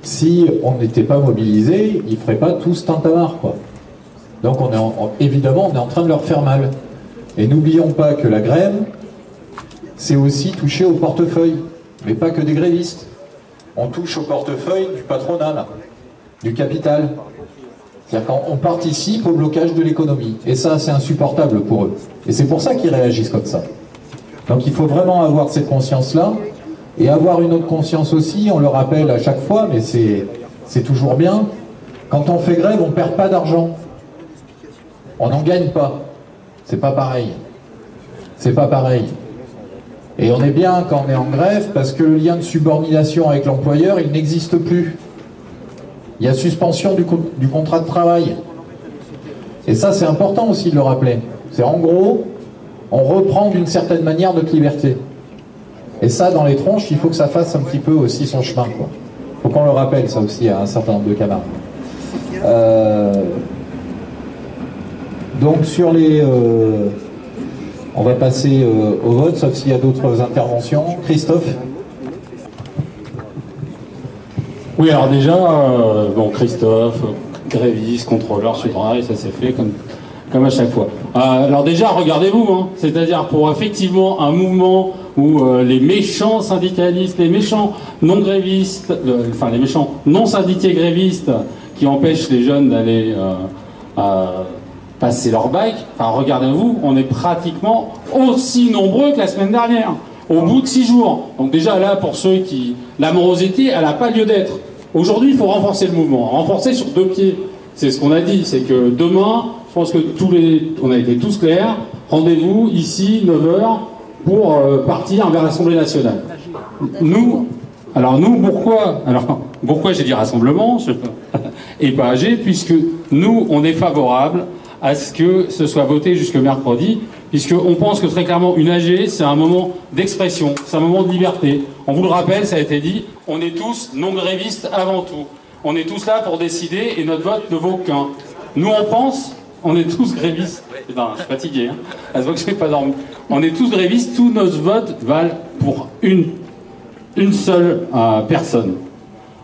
Si on n'était pas mobilisé, ils ne feraient pas tout ce tintamarre, quoi. Donc évidemment, on est en train de leur faire mal. Et n'oublions pas que la grève, c'est aussi toucher au portefeuille, mais pas que des grévistes. On touche au portefeuille du patronat, là, du capital. C'est-à-dire qu'on participe au blocage de l'économie. Et ça, c'est insupportable pour eux. Et c'est pour ça qu'ils réagissent comme ça. Donc il faut vraiment avoir cette conscience-là, et avoir une autre conscience aussi, on le rappelle à chaque fois, mais c'est toujours bien, quand on fait grève, on ne perd pas d'argent. On n'en gagne pas. C'est pas pareil. C'est pas pareil. Et on est bien quand on est en grève, parce que le lien de subordination avec l'employeur, il n'existe plus. Il y a suspension du contrat de travail. Et ça, c'est important aussi de le rappeler. C'est en gros, on reprend d'une certaine manière notre liberté. Et ça, dans les tronches, il faut que ça fasse un petit peu aussi son chemin, quoi. Il faut qu'on le rappelle, ça aussi, à un certain nombre de camarades. Donc, sur les... on va passer au vote, sauf s'il y a d'autres interventions. Christophe ? Oui, alors déjà, bon, Christophe, gréviste, contrôleur, sudrail, ça s'est fait comme à chaque fois. Alors déjà, regardez-vous, c'est-à-dire pour effectivement un mouvement où les méchants syndicalistes, les méchants non grévistes, enfin les méchants non syndiqués grévistes qui empêchent les jeunes d'aller passer leur bac, enfin regardez-vous, on est pratiquement aussi nombreux que la semaine dernière, au bout de 6 jours. Donc déjà là, pour ceux qui... La morosité, elle n'a pas lieu d'être. Aujourd'hui, il faut renforcer le mouvement, renforcer sur 2 pieds. C'est ce qu'on a dit, c'est que demain, je pense que on a été tous clairs, rendez-vous ici, 9h, pour partir vers l'Assemblée nationale. Nous, pourquoi j'ai dit rassemblement et pas AG, puisque nous, on est favorable à ce que ce soit voté jusque mercredi, puisqu'on pense que très clairement, une AG, c'est un moment d'expression, c'est un moment de liberté. On vous le rappelle, ça a été dit, on est tous non grévistes avant tout. On est tous là pour décider et notre vote ne vaut qu'un. Nous, on pense, on est tous grévistes. Putain, je suis fatigué, ça se voit que je n'ai pas dormi. On est tous grévistes, tous nos votes valent pour une seule personne.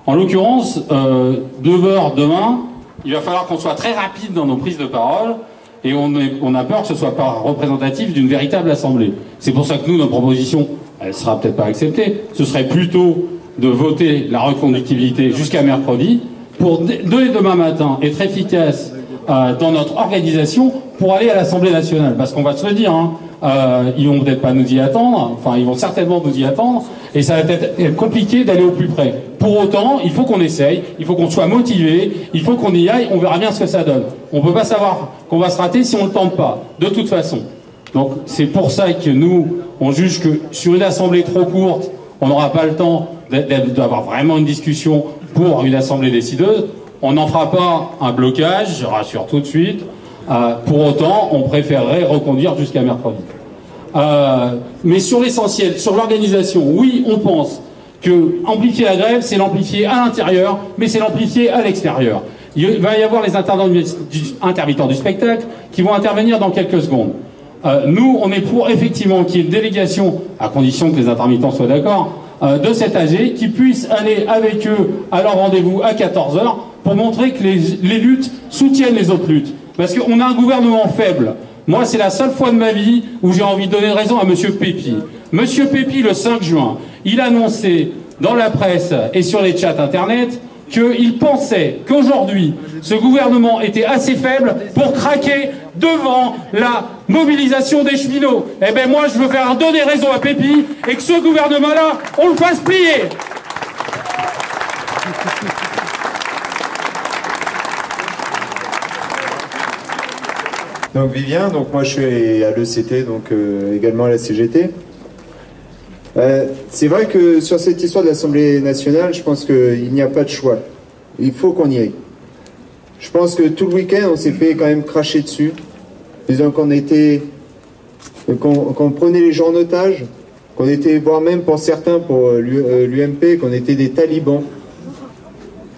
En l'occurrence, 9h demain, il va falloir qu'on soit très rapide dans nos prises de parole et on a peur que ce ne soit pas représentatif d'une véritable assemblée. C'est pour ça que nous, notre proposition, elle ne sera peut-être pas acceptée, ce serait plutôt de voter la reconductibilité jusqu'à mercredi pour, dès demain matin, être efficace dans notre organisation pour aller à l'Assemblée nationale. Parce qu'on va se le dire, ils vont peut-être pas nous y attendre, enfin ils vont certainement nous y attendre, et ça va être compliqué d'aller au plus près. Pour autant, il faut qu'on essaye, il faut qu'on soit motivé, il faut qu'on y aille, on verra bien ce que ça donne. On ne peut pas savoir qu'on va se rater si on ne le tente pas, de toute façon. Donc c'est pour ça que nous, on juge que sur une assemblée trop courte, on n'aura pas le temps d'avoir vraiment une discussion pour une assemblée décideuse. On n'en fera pas un blocage, je rassure tout de suite. Pour autant, on préférerait reconduire jusqu'à mercredi. Mais sur l'essentiel, sur l'organisation, oui, on pense que amplifier la grève, c'est l'amplifier à l'intérieur, mais c'est l'amplifier à l'extérieur. Il va y avoir les intermittents du spectacle qui vont intervenir dans quelques secondes. Nous, on est pour effectivement qu'il y ait une délégation, à condition que les intermittents soient d'accord, de cet AG, qui puisse aller avec eux à leur rendez-vous à 14 h pour montrer que les luttes soutiennent les autres luttes. Parce qu'on a un gouvernement faible. Moi, c'est la seule fois de ma vie où j'ai envie de donner raison à Monsieur Pépi. Monsieur Pépi, le 5 juin, il a annoncé dans la presse et sur les chats internet qu'il pensait qu'aujourd'hui, ce gouvernement était assez faible pour craquer devant la mobilisation des cheminots. Eh bien moi, je veux faire donner raison à Pépi et que ce gouvernement-là, on le fasse plier. Donc Vivien, donc moi je suis à l'ECT, donc également à la CGT. C'est vrai que sur cette histoire de l'Assemblée nationale, je pense qu'il n'y a pas de choix. Il faut qu'on y aille. Je pense que tout le week-end, on s'est fait quand même cracher dessus, disant qu'on prenait les gens en otage, qu'on était, voire même pour certains, pour l'UMP, qu'on était des talibans.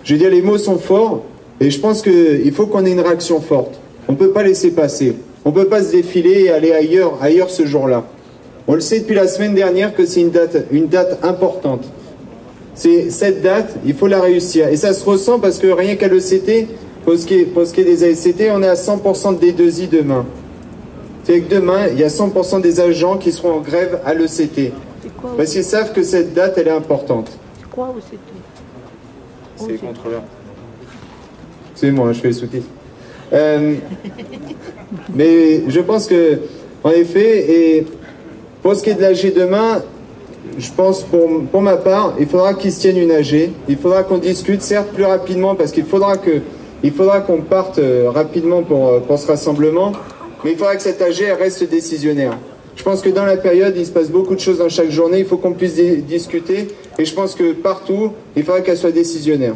Je veux dire, les mots sont forts, et je pense qu'il faut qu'on ait une réaction forte. On ne peut pas laisser passer. On ne peut pas se défiler et aller ailleurs ce jour-là. On le sait depuis la semaine dernière que c'est une date importante. Cette date, il faut la réussir. Et ça se ressent parce que rien qu'à l'ECT, pour ce qui est des ASCT, on est à 100% de D2I demain. C'est que demain, il y a 100% des agents qui seront en grève à l'ECT. Parce qu'ils savent que cette date, elle est importante. C'est quoi OCT? C'est les contrôleurs. C'est moi, je fais les sous-titres. Mais je pense que, en effet, et pour ce qui est de l'AG demain, je pense pour ma part, il faudra qu'ils se tiennent une AG. Il faudra qu'on discute, certes plus rapidement, parce qu'il faudra qu'on parte rapidement pour ce rassemblement, mais il faudra que cette AG reste décisionnaire. Je pense que dans la période, il se passe beaucoup de choses dans chaque journée, il faut qu'on puisse discuter, et je pense que partout, il faudra qu'elle soit décisionnaire.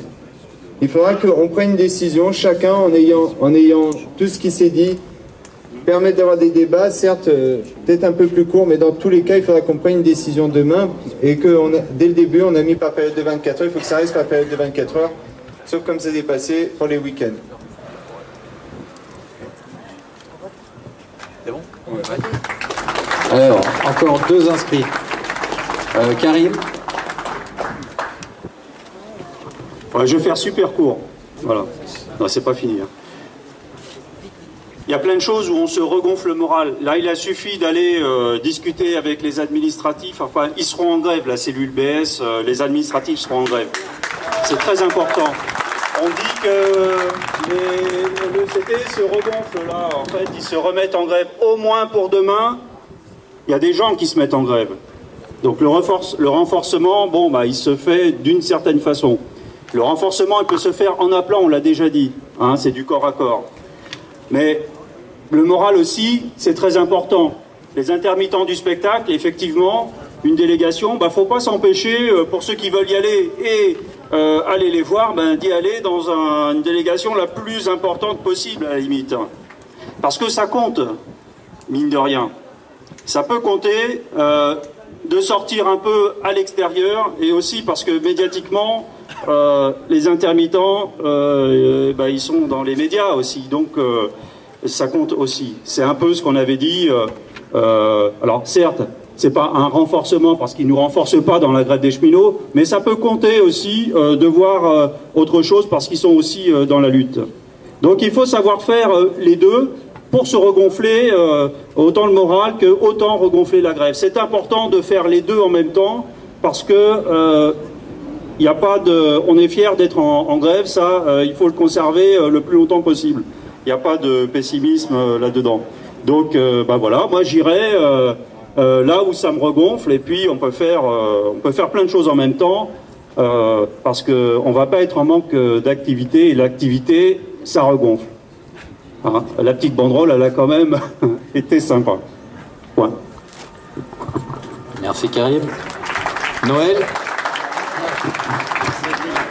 Il faudra qu'on prenne une décision, chacun en ayant tout ce qui s'est dit, permettre d'avoir des débats, certes peut-être un peu plus courts, mais dans tous les cas, il faudra qu'on prenne une décision demain, et que dès le début, on a mis par période de 24 heures, il faut que ça reste par période de 24 heures, sauf comme c'est dépassé pour les week-ends. C'est bon? Ouais. Alors, encore 2 inscrits. Karim? Ouais, je vais faire super court. Voilà. Non, c'est pas fini. Hein. Il y a plein de choses où on se regonfle le moral. Là, il a suffi d'aller discuter avec les administratifs. Enfin, ils seront en grève, la cellule BS, les administratifs seront en grève. C'est très important. On dit que le CT se regonfle là. En fait, ils se remettent en grève au moins pour demain. Il y a des gens qui se mettent en grève. Donc le renforcement, bon, bah, il se fait d'une certaine façon. Le renforcement, il peut se faire en appelant, on l'a déjà dit. Hein, c'est du corps à corps. Mais le moral aussi, c'est très important. Les intermittents du spectacle, effectivement, une délégation, bah, faut pas s'empêcher, pour ceux qui veulent y aller et aller les voir, ben, d'y aller dans une délégation la plus importante possible, à la limite. Parce que ça compte, mine de rien. Ça peut compter de sortir un peu à l'extérieur, et aussi parce que médiatiquement, les intermittents, bah, ils sont dans les médias aussi, donc ça compte aussi. C'est un peu ce qu'on avait dit. Alors certes, c'est pas un renforcement parce qu'ils nous renforcent pas dans la grève des cheminots, mais ça peut compter aussi de voir autre chose parce qu'ils sont aussi dans la lutte. Donc il faut savoir faire les deux pour se regonfler autant le moral que autant regonfler la grève. C'est important de faire les deux en même temps parce que y a pas de, on est fiers d'être en grève, ça, il faut le conserver le plus longtemps possible. Il n'y a pas de pessimisme là-dedans. Donc, bah voilà, moi j'irai là où ça me regonfle, et puis on peut faire plein de choses en même temps. parce qu'on ne va pas être en manque d'activité, et l'activité, ça regonfle. Hein, la petite banderole, elle a quand même été sympa. Point. Merci Karim. Noël?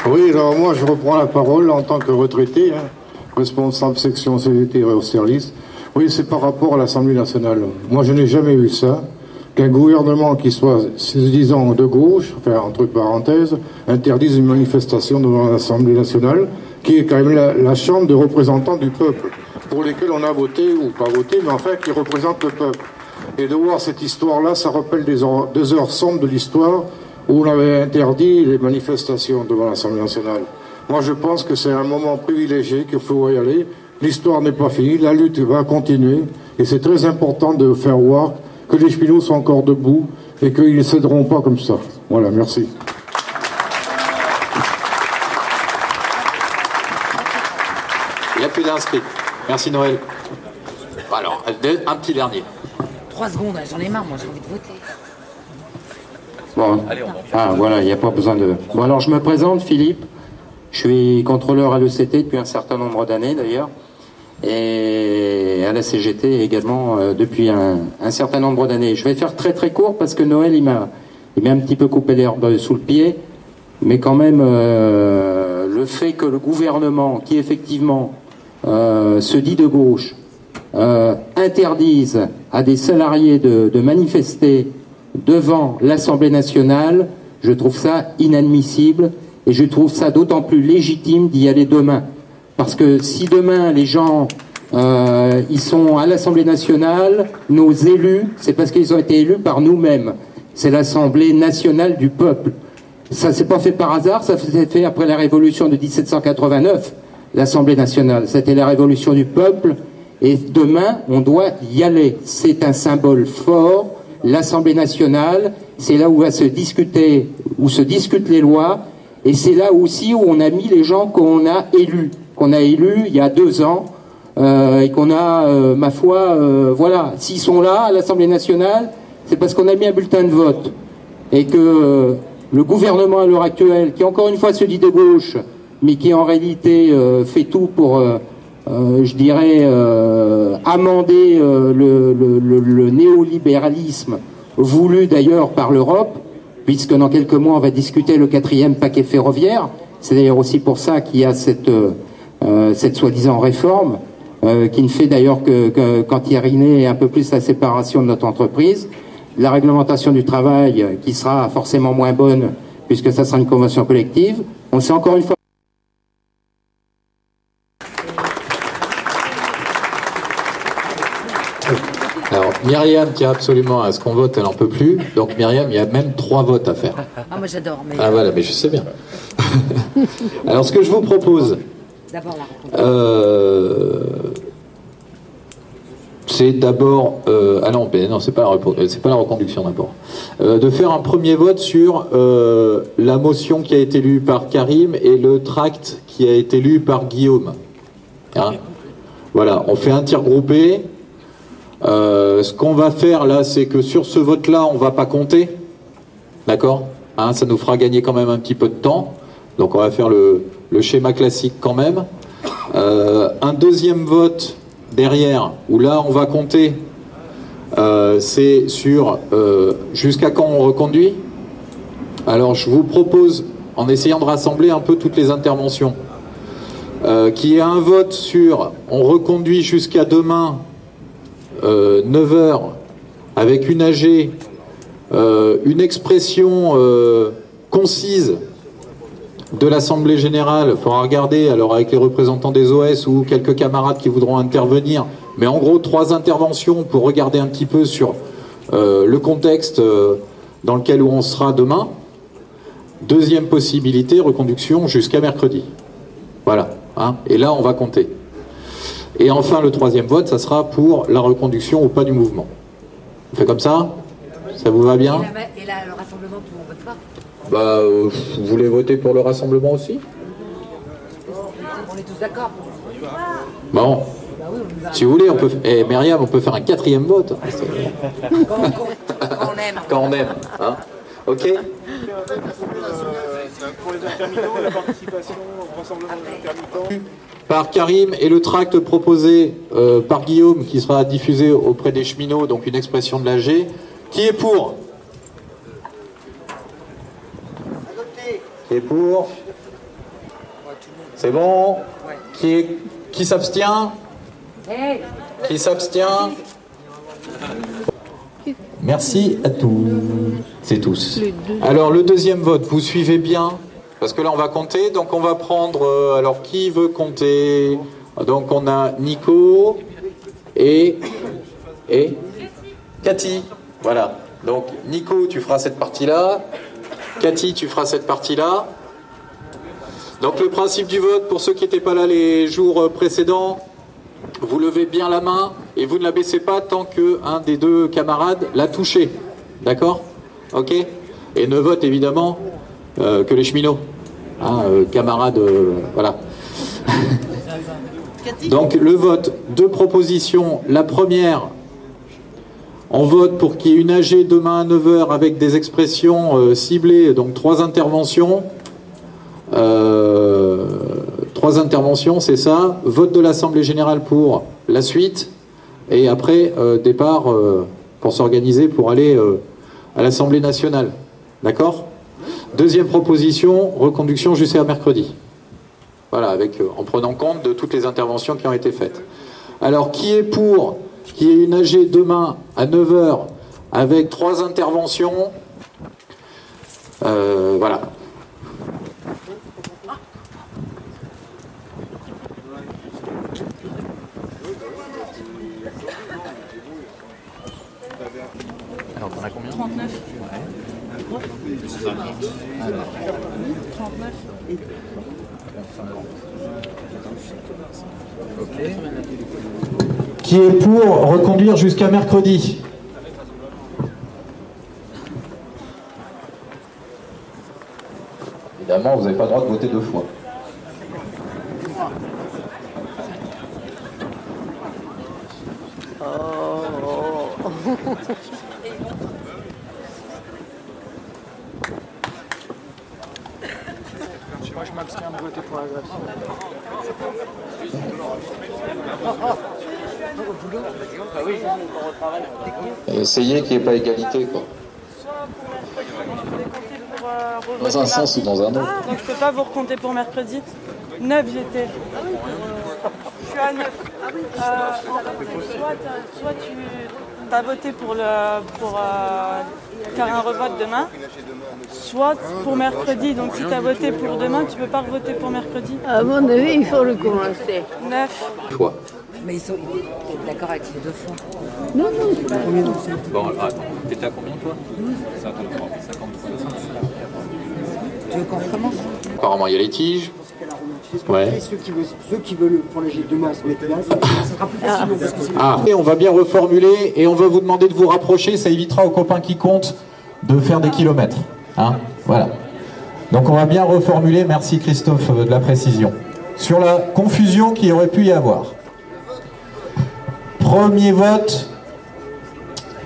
Oui, alors moi je reprends la parole en tant que retraité, hein, responsable section CGT au service. Oui, c'est par rapport à l'Assemblée nationale. Moi je n'ai jamais vu ça, qu'un gouvernement qui soit, se disant de gauche, enfin entre parenthèses, interdise une manifestation devant l'Assemblée nationale, qui est quand même la chambre de représentants du peuple, pour lesquels on a voté ou pas voté, mais enfin qui représente le peuple. Et de voir cette histoire-là, ça rappelle des heures sombres de l'histoire où on avait interdit les manifestations devant l'Assemblée nationale. Moi, je pense que c'est un moment privilégié, qu'il faut y aller. L'histoire n'est pas finie, la lutte va continuer. Et c'est très important de faire voir que les cheminots sont encore debout et qu'ils ne céderont pas comme ça. Voilà, merci. Il n'y a plus d'inscrits. Merci Noël. Alors, un petit dernier. 3 secondes, j'en ai marre, moi j'ai envie de voter. Bon, voilà, il n'y a pas besoin de... Bon, alors je me présente, Philippe. Je suis contrôleur à l'ECT depuis un certain nombre d'années d'ailleurs. Et à la CGT également depuis un certain nombre d'années. Je vais faire très très court parce que Noël, il m'a un petit peu coupé l'herbe sous le pied. Mais quand même, le fait que le gouvernement, qui effectivement se dit de gauche, interdise à des salariés de manifester devant l'Assemblée nationale, je trouve ça inadmissible et je trouve ça d'autant plus légitime d'y aller demain. Parce que si demain les gens ils sont à l'Assemblée nationale, nos élus, c'est parce qu'ils ont été élus par nous-mêmes. C'est l'Assemblée nationale du peuple. Ça s'est pas fait par hasard, ça s'est fait après la révolution de 1789, l'Assemblée nationale. C'était la révolution du peuple. Et demain, on doit y aller. C'est un symbole fort. L'Assemblée nationale, c'est là où se discutent les lois. Et c'est là aussi où on a mis les gens qu'on a élus. Qu'on a élus il y a 2 ans. Et qu'on a, ma foi, voilà. S'ils sont là, à l'Assemblée nationale, c'est parce qu'on a mis un bulletin de vote. Et que le gouvernement à l'heure actuelle, qui encore une fois se dit de gauche, mais qui en réalité fait tout pour... je dirais, amender le néolibéralisme voulu d'ailleurs par l'Europe, puisque dans quelques mois on va discuter le 4e paquet ferroviaire. C'est d'ailleurs aussi pour ça qu'il y a cette soi-disant réforme, qui ne fait d'ailleurs qu'entériner un peu plus la séparation de notre entreprise, la réglementation du travail qui sera forcément moins bonne, puisque ça sera une convention collective. On sait encore une fois... Alors, Myriam tient absolument à ce qu'on vote, elle n'en peut plus. Donc, Myriam, il y a même 3 votes à faire. Ah, moi j'adore. Mais... Ah, voilà, mais je sais bien. Alors, ce que je vous propose, c'est d'abord... ah non, c'est pas la reconduction d'abord. De faire un premier vote sur la motion qui a été lue par Karim et le tract qui a été lu par Guillaume. Hein, voilà, on fait un tir groupé. Ce qu'on va faire là, c'est que sur ce vote-là, on va pas compter. D'accord, hein, ça nous fera gagner quand même un petit peu de temps. Donc on va faire le schéma classique quand même. Un deuxième vote derrière, où là on va compter, c'est sur jusqu'à quand on reconduit. Alors je vous propose, en essayant de rassembler un peu toutes les interventions, qu'il y ait un vote sur on reconduit jusqu'à demain 9h avec une AG, une expression concise de l'Assemblée Générale. Il faudra regarder alors avec les représentants des OS ou quelques camarades qui voudront intervenir, mais en gros 3 interventions pour regarder un petit peu sur le contexte dans lequel on sera demain. Deuxième possibilité, reconduction jusqu'à mercredi. Voilà, hein, et là on va compter. Et enfin, le 3e vote, ça sera pour la reconduction ou pas du mouvement. On fait comme ça? Ça vous va bien? Et là, le rassemblement, tout le monde vote pas? Bah, vous voulez voter pour le rassemblement aussi? On est tous d'accord. Bon. Si vous voulez, on peut... Eh, Myriam, on peut faire un 4e vote. Quand on aime. Quand on aime. Hein, ok. Pour les intermittents, la participation au rassemblement des intermittents. Par Karim et le tract proposé par Guillaume qui sera diffusé auprès des cheminots, donc une expression de l'AG. Qui est pour? Qui est pour? C'est bon? Qui s'abstient? Qui s'abstient? Merci à tous. C'est tous. Alors le deuxième vote, vous suivez bien? Parce que là on va compter, donc on va prendre... alors qui veut compter? Donc on a Nico et Cathy. Voilà. Donc Nico, tu feras cette partie-là. Cathy, tu feras cette partie-là. Donc le principe du vote, pour ceux qui n'étaient pas là les jours précédents, vous levez bien la main et vous ne la baissez pas tant qu'un des deux camarades l'a touché. D'accord? Ok? Et ne vote évidemment que les cheminots. Hein, camarades, voilà. Donc le vote, deux propositions. La première, on vote pour qu'il y ait une AG demain à 9h avec des expressions ciblées, donc 3 interventions. 3 interventions, c'est ça. Vote de l'Assemblée Générale pour la suite. Et après, départ pour s'organiser pour aller à l'Assemblée Nationale. D'accord? Deuxième proposition, reconduction jusqu'à mercredi. Voilà, en prenant compte de toutes les interventions qui ont été faites. Alors, qui est pour qu'il y ait une AG demain à 9h avec 3 interventions? Voilà. Alors, on a combien? 39. Ouais. Alors, 39. Ok. Qui est pour reconduire jusqu'à mercredi? Évidemment, vous n'avez pas le droit de voter 2 fois. Moi, je m'abstiens de voter pour la grève. Essayez qu'il n'y ait pas égalité, quoi. Dans un sens ou dans un autre. Donc je peux pas vous recompter pour mercredi. 9 j'étais. Je suis à 9. Soit tu as voté pour faire un revote demain, soit pour mercredi. Donc si tu as voté pour demain, tu peux pas revoter pour mercredi. À mon avis, il faut recommencer. 9. Choix. Mais ils sont d'accord avec les 2 fois. Non, non, c'est pas combien. Bon, attends, t'étais à combien toi? 53. Tu veux qu'on recommence? Apparemment, il y a les tiges. Ouais. Ceux qui veulent pour les demain se mettre là, ça sera plus facile. Parce que Et on va bien reformuler et on va vous demander de vous rapprocher. Ça évitera aux copains qui comptent de faire des kilomètres. Hein, voilà. Donc on va bien reformuler. Merci Christophe de la précision. Sur la confusion qu'il aurait pu y avoir. Premier vote.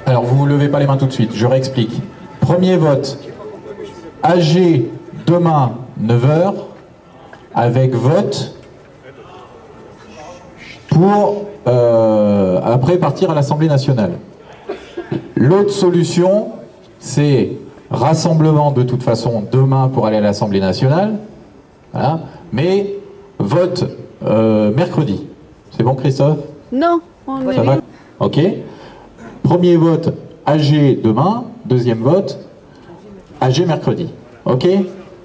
Alors vous ne levez pas les mains tout de suite. Je réexplique. Premier vote. AG demain 9h. Avec vote pour après partir à l'Assemblée nationale. L'autre solution, c'est rassemblement de toute façon demain pour aller à l'Assemblée nationale, voilà, mais vote mercredi. C'est bon Christophe? Non, on Ça va? Ok. Premier vote AG demain, deuxième vote AG mercredi. Ok?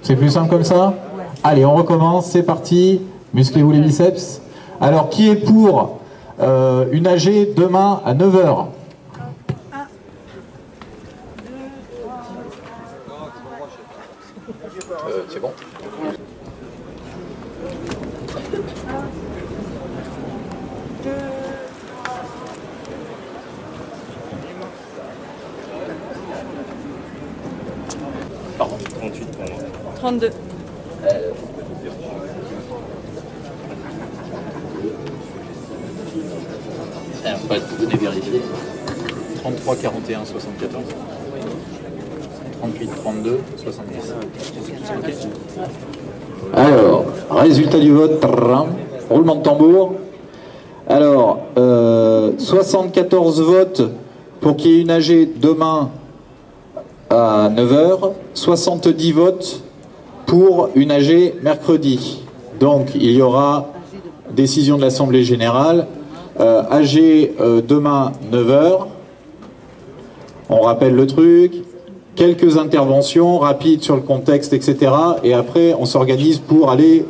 C'est plus simple comme ça? Allez, on recommence, c'est parti. Musclez-vous les biceps. Alors, qui est pour une AG demain à 9h? C'est bon. Pardon, 38 pour moi. 32. Vous venez vérifier. 33, 41, 74. 38, 32, 70. Alors, résultat du vote, roulement de tambour. Alors, 74 votes pour qu'il y ait une AG demain à 9h, 70 votes pour une AG mercredi. Donc, il y aura décision de l'Assemblée Générale, AG demain 9h. On rappelle le truc, quelques interventions rapides sur le contexte, etc. Et après, on s'organise pour aller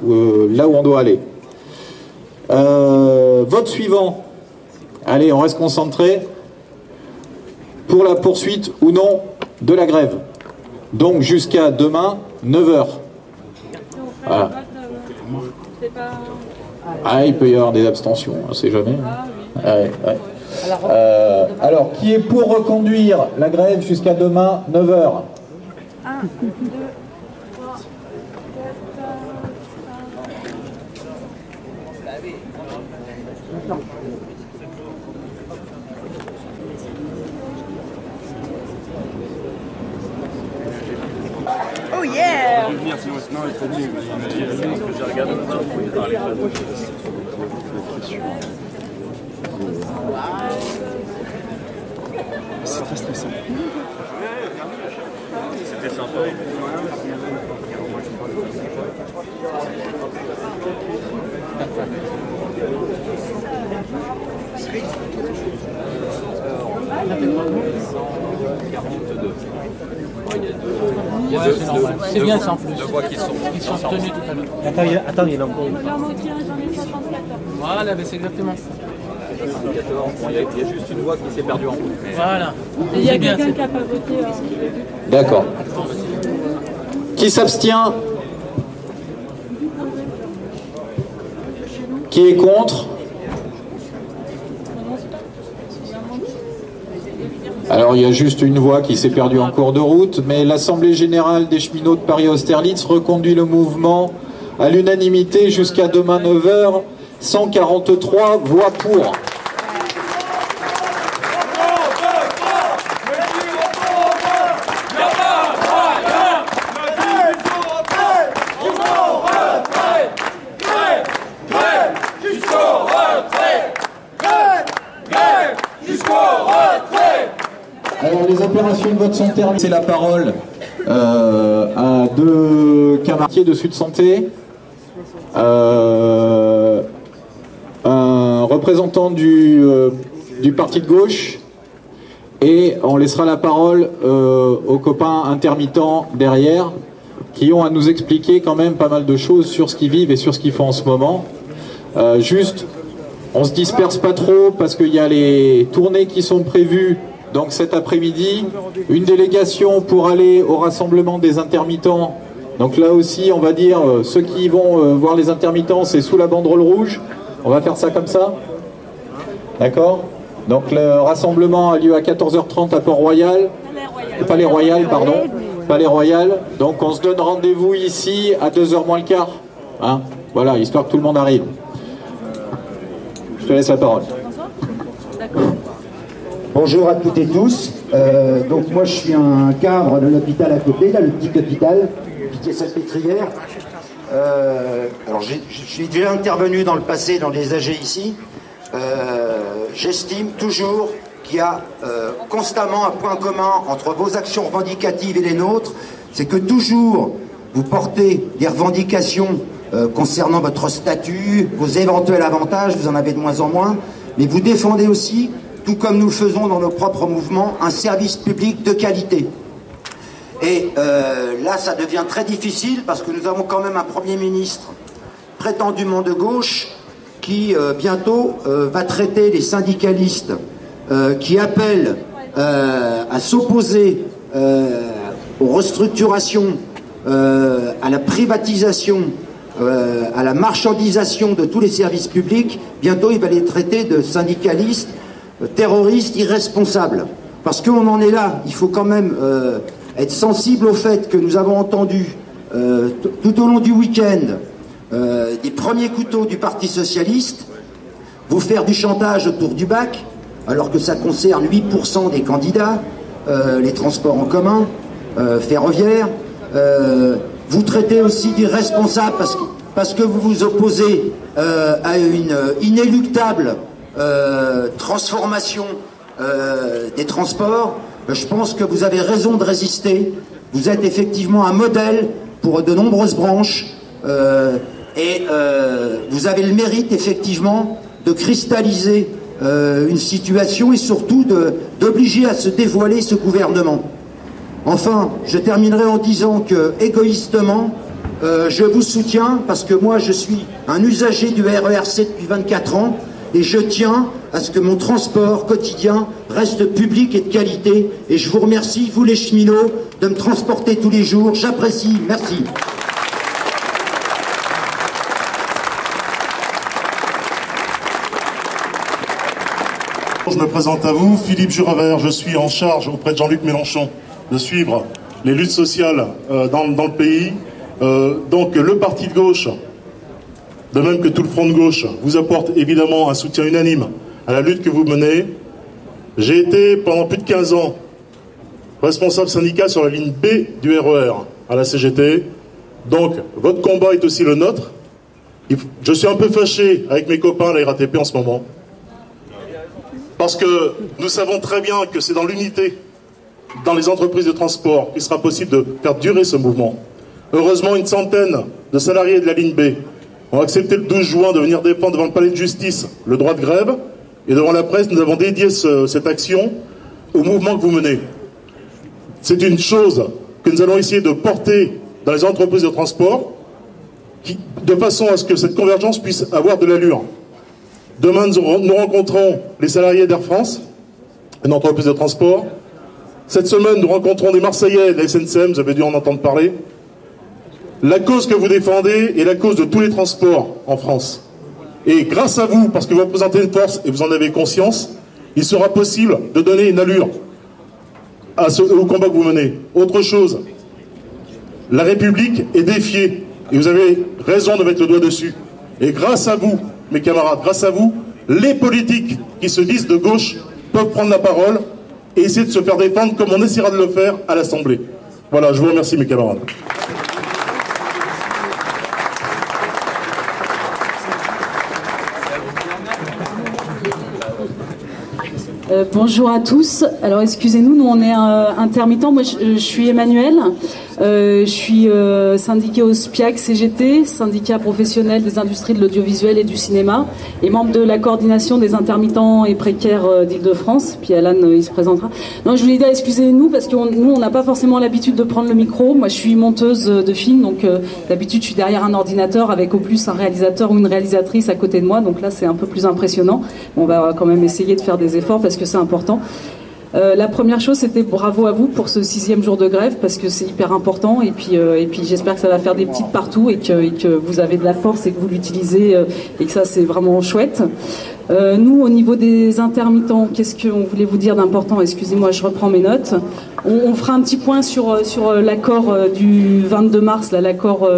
là où on doit aller. Vote suivant. Allez, on reste concentré pour la poursuite ou non de la grève. Donc jusqu'à demain, 9h. Voilà. Ah, il peut y avoir des abstentions, on ne sait jamais. Ouais, ouais. Alors, qui est pour reconduire la grève jusqu'à demain, 9h? 1, 2, 3, 4, 5. Oh yeah! C'est très stressant. C'était sympa. C'est bien ça en plus. Ils sont tenus tout à l'heure. Attends, il y en a encore. Voilà, c'est exactement ça. Il y a juste une voix qui s'est perdue en route. Voilà. Il y a quelqu'un qui n'a pas voté. D'accord. Qui s'abstient? Qui est contre? Alors il y a juste une voix qui s'est perdue en cours de route, mais l'Assemblée Générale des Cheminots de Paris-Austerlitz reconduit le mouvement à l'unanimité jusqu'à demain 9h, 143 voix pour. Alors les opérations de vote sont terminées. C'est la parole à deux camarades de Sud Santé, un représentant du parti de gauche, et on laissera la parole aux copains intermittents derrière qui ont à nous expliquer quand même pas mal de choses sur ce qu'ils vivent et sur ce qu'ils font en ce moment. Juste, on se disperse pas trop parce qu'il y a les tournées qui sont prévues. Donc cet après-midi, une délégation pour aller au rassemblement des intermittents. Donc là aussi, on va dire, ceux qui vont voir les intermittents, c'est sous la banderole rouge. On va faire ça comme ça. D'accord? Donc le rassemblement a lieu à 14h30 à Port-Royal. Palais Royal, pardon. Palais Royal. Donc on se donne rendez-vous ici à 2h moins le quart. Hein? Voilà, histoire que tout le monde arrive. Je te laisse la parole. Bonjour à toutes et tous. Donc moi je suis un cadre de l'hôpital à côté, là le petit hôpital, Pitié-Salpêtrière. Alors je suis déjà intervenu dans le passé dans des AG ici. J'estime toujours qu'il y a constamment un point commun entre vos actions revendicatives et les nôtres, c'est que toujours vous portez des revendications concernant votre statut, vos éventuels avantages, vous en avez de moins en moins, mais vous défendez aussi, tout comme nous le faisons dans nos propres mouvements, un service public de qualité. Et là, ça devient très difficile parce que nous avons quand même un Premier ministre prétendument de gauche qui bientôt va traiter les syndicalistes qui appellent à s'opposer aux restructurations, à la privatisation, à la marchandisation de tous les services publics. Bientôt, il va les traiter de syndicalistes, terroristes, irresponsables. Parce qu'on en est là, il faut quand même être sensible au fait que nous avons entendu tout au long du week-end des premiers couteaux du Parti Socialiste vous faire du chantage autour du bac, alors que ça concerne 8% des candidats, les transports en commun. ferroviaire. Vous traitez aussi d'irresponsable parce que vous vous opposez à une inéluctable transformation des transports. Je pense que vous avez raison de résister. Vous êtes effectivement un modèle pour de nombreuses branches et vous avez le mérite effectivement de cristalliser une situation et surtout d'obliger à se dévoiler ce gouvernement. Enfin, je terminerai en disant que, égoïstement, je vous soutiens parce que moi je suis un usager du RERC depuis 24 ans et je tiens à ce que mon transport quotidien reste public et de qualité. Et je vous remercie, vous les cheminots, de me transporter tous les jours. J'apprécie. Merci. Je me présente à vous, Philippe Juravert. Je suis en charge auprès de Jean-Luc Mélenchon de suivre les luttes sociales dans le pays. Donc le parti de gauche, de même que tout le front de gauche, vous apporte évidemment un soutien unanime à la lutte que vous menez. J'ai été pendant plus de 15 ans responsable syndical sur la ligne B du RER à la CGT. Donc votre combat est aussi le nôtre. Je suis un peu fâché avec mes copains à la RATP en ce moment. Parce que nous savons très bien que c'est dans l'unité, dans les entreprises de transport, qu'il sera possible de faire durer ce mouvement. Heureusement, une centaine de salariés de la ligne B ont accepté le 12 juin de venir défendre devant le palais de justice le droit de grève. Et devant la presse, nous avons dédié cette action au mouvement que vous menez. C'est une chose que nous allons essayer de porter dans les entreprises de transport, de façon à ce que cette convergence puisse avoir de l'allure. Demain, nous rencontrons les salariés d'Air France, une entreprise de transport. Cette semaine, nous rencontrons des Marseillais de la SNCM, vous avez dû en entendre parler. La cause que vous défendez est la cause de tous les transports en France. Et grâce à vous, parce que vous représentez une force et vous en avez conscience, il sera possible de donner une allure au combat que vous menez. Autre chose, la République est défiée, et vous avez raison de mettre le doigt dessus. Et grâce à vous, mes camarades, grâce à vous, les politiques qui se disent de gauche peuvent prendre la parole et essayer de se faire défendre comme on essaiera de le faire à l'Assemblée. Voilà, je vous remercie mes camarades. Bonjour à tous. Alors excusez-nous, nous on est intermittents. Moi je suis Emmanuel. Je suis syndiqué au SPIAC CGT, syndicat professionnel des industries de l'audiovisuel et du cinéma, et membre de la coordination des intermittents et précaires d'Île-de-France. Puis Alan, il se présentera. Non, je voulais dire excusez-nous parce que nous on n'a pas forcément l'habitude de prendre le micro. Moi je suis monteuse de film, donc d'habitude je suis derrière un ordinateur avec au plus un réalisateur ou une réalisatrice à côté de moi. Donc là c'est un peu plus impressionnant. On va quand même essayer de faire des efforts parce que c'est important. La première chose, c'était bravo à vous pour ce 6e jour de grève parce que c'est hyper important et puis j'espère que ça va faire des petites partout et que vous avez de la force et que vous l'utilisez et que ça c'est vraiment chouette. Nous, au niveau des intermittents, qu'est-ce qu'on voulait vous dire d'important? Excusez-moi, je reprends mes notes. On fera un petit point sur l'accord du 22 mars, l'accord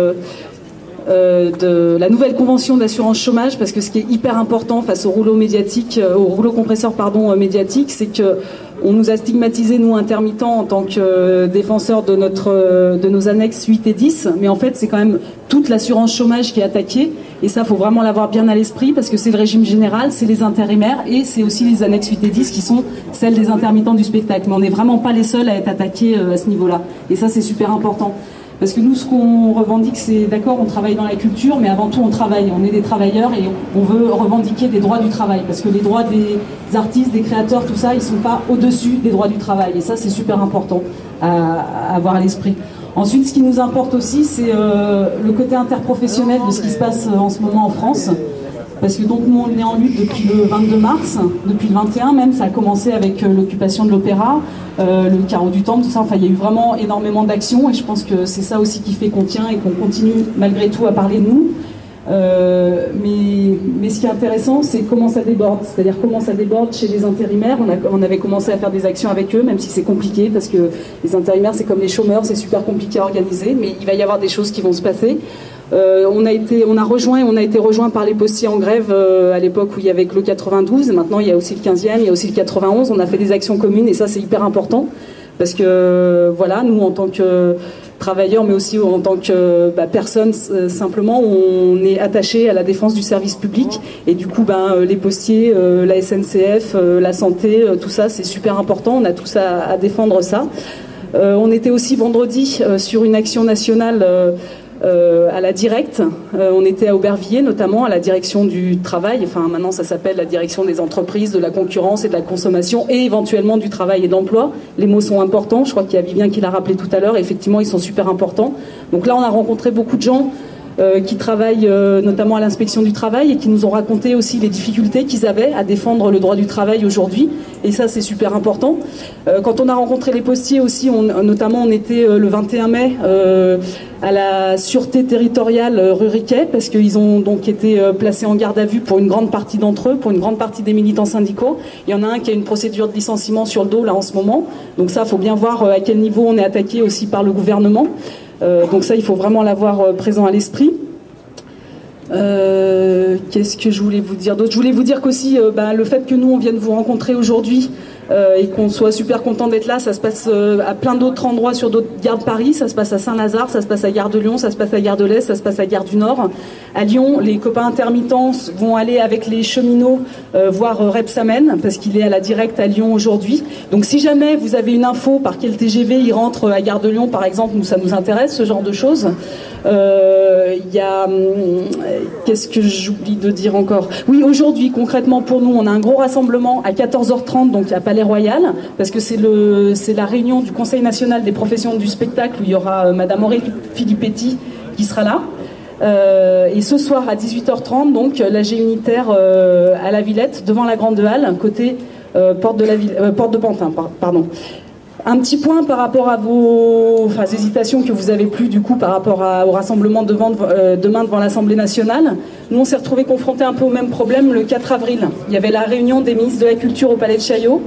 de la nouvelle convention d'assurance chômage, parce que ce qui est hyper important face au rouleau médiatique, au rouleau compresseur médiatique, c'est que on nous a stigmatisé nous intermittents en tant que défenseurs de nos annexes 8 et 10, mais en fait c'est quand même toute l'assurance chômage qui est attaquée, et ça faut vraiment l'avoir bien à l'esprit parce que c'est le régime général, c'est les intérimaires et c'est aussi les annexes 8 et 10 qui sont celles des intermittents du spectacle, mais on n'est vraiment pas les seuls à être attaqués à ce niveau-là, et ça c'est super important. Parce que nous, ce qu'on revendique, c'est d'accord, on travaille dans la culture, mais avant tout, on travaille. On est des travailleurs et on veut revendiquer des droits du travail. Parce que les droits des artistes, des créateurs, tout ça, ils ne sont pas au-dessus des droits du travail. Et ça, c'est super important à avoir à l'esprit. Ensuite, ce qui nous importe aussi, c'est le côté interprofessionnel de ce qui se passe en ce moment en France. Parce que donc nous on est en lutte depuis le 22 mars, depuis le 21 même, ça a commencé avec l'occupation de l'Opéra, le carreau du Temple, tout ça, enfin il y a eu vraiment énormément d'actions et je pense que c'est ça aussi qui fait qu'on tient et qu'on continue malgré tout à parler de nous. Mais ce qui est intéressant, c'est comment ça déborde, c'est-à-dire comment ça déborde chez les intérimaires. On avait commencé à faire des actions avec eux, même si c'est compliqué, parce que les intérimaires c'est comme les chômeurs, c'est super compliqué à organiser, mais il va y avoir des choses qui vont se passer. On a été rejoint par les postiers en grève à l'époque où il y avait que le 92, et maintenant il y a aussi le 15e, il y a aussi le 91, on a fait des actions communes et ça c'est hyper important parce que voilà, nous en tant que travailleurs, mais aussi en tant que personne, simplement, on est attaché à la défense du service public. Et du coup, les postiers, la SNCF, la santé, tout ça, c'est super important. On a tous à défendre ça. On était aussi vendredi sur une action nationale à la Directe. On était à Aubervilliers, notamment à la direction du travail. Enfin, maintenant, ça s'appelle la direction des entreprises, de la concurrence et de la consommation, et éventuellement du travail et de l'emploi. Les mots sont importants. Je crois qu'il y a Vivien qui l'a rappelé tout à l'heure. Effectivement, ils sont super importants. Donc là, on a rencontré beaucoup de gens qui travaillent notamment à l'inspection du travail et qui nous ont raconté aussi les difficultés qu'ils avaient à défendre le droit du travail aujourd'hui. Et ça, c'est super important. Quand on a rencontré les postiers aussi, notamment on était le 21 mai à la sûreté territoriale rue Riquet, parce qu'ils ont donc été placés en garde à vue pour une grande partie d'entre eux, pour une grande partie des militants syndicaux. Il y en a un qui a une procédure de licenciement sur le dos là en ce moment. Donc ça, il faut bien voir à quel niveau on est attaqué aussi par le gouvernement. Donc ça, il faut vraiment l'avoir présent à l'esprit. Qu'est-ce que je voulais vous dire d'autre? Je voulais vous dire qu'aussi, le fait que nous, on vienne vous rencontrer aujourd'hui et qu'on soit super content d'être là, ça se passe à plein d'autres endroits sur d'autres gares de Paris. Ça se passe à Saint-Lazare, ça se passe à Gare de Lyon, ça se passe à Gare de l'Est, ça se passe à Gare du Nord. À Lyon, les copains intermittents vont aller avec les cheminots voir Repsamen, parce qu'il est à la Directe à Lyon aujourd'hui. Donc si jamais vous avez une info par quel TGV il rentre à Gare de Lyon, par exemple, nous, ça nous intéresse, ce genre de choses. Il y a... Qu'est-ce que j'oublie de dire encore? Oui, aujourd'hui, concrètement, pour nous, on a un gros rassemblement à 14h30, donc à Palais Royal, parce que c'est la réunion du Conseil national des professions du spectacle, où il y aura Madame Aurélie Filippetti qui sera là. Et ce soir à 18h30, donc l'AG unitaire à la Villette, devant la Grande Halle, côté porte de Pantin, pardon. Un petit point par rapport à vos hésitations que vous avez plus du coup par rapport au rassemblement demain devant l'Assemblée nationale. Nous, on s'est retrouvés confrontés un peu au même problème le 4 avril. Il y avait la réunion des ministres de la Culture au Palais de Chaillot.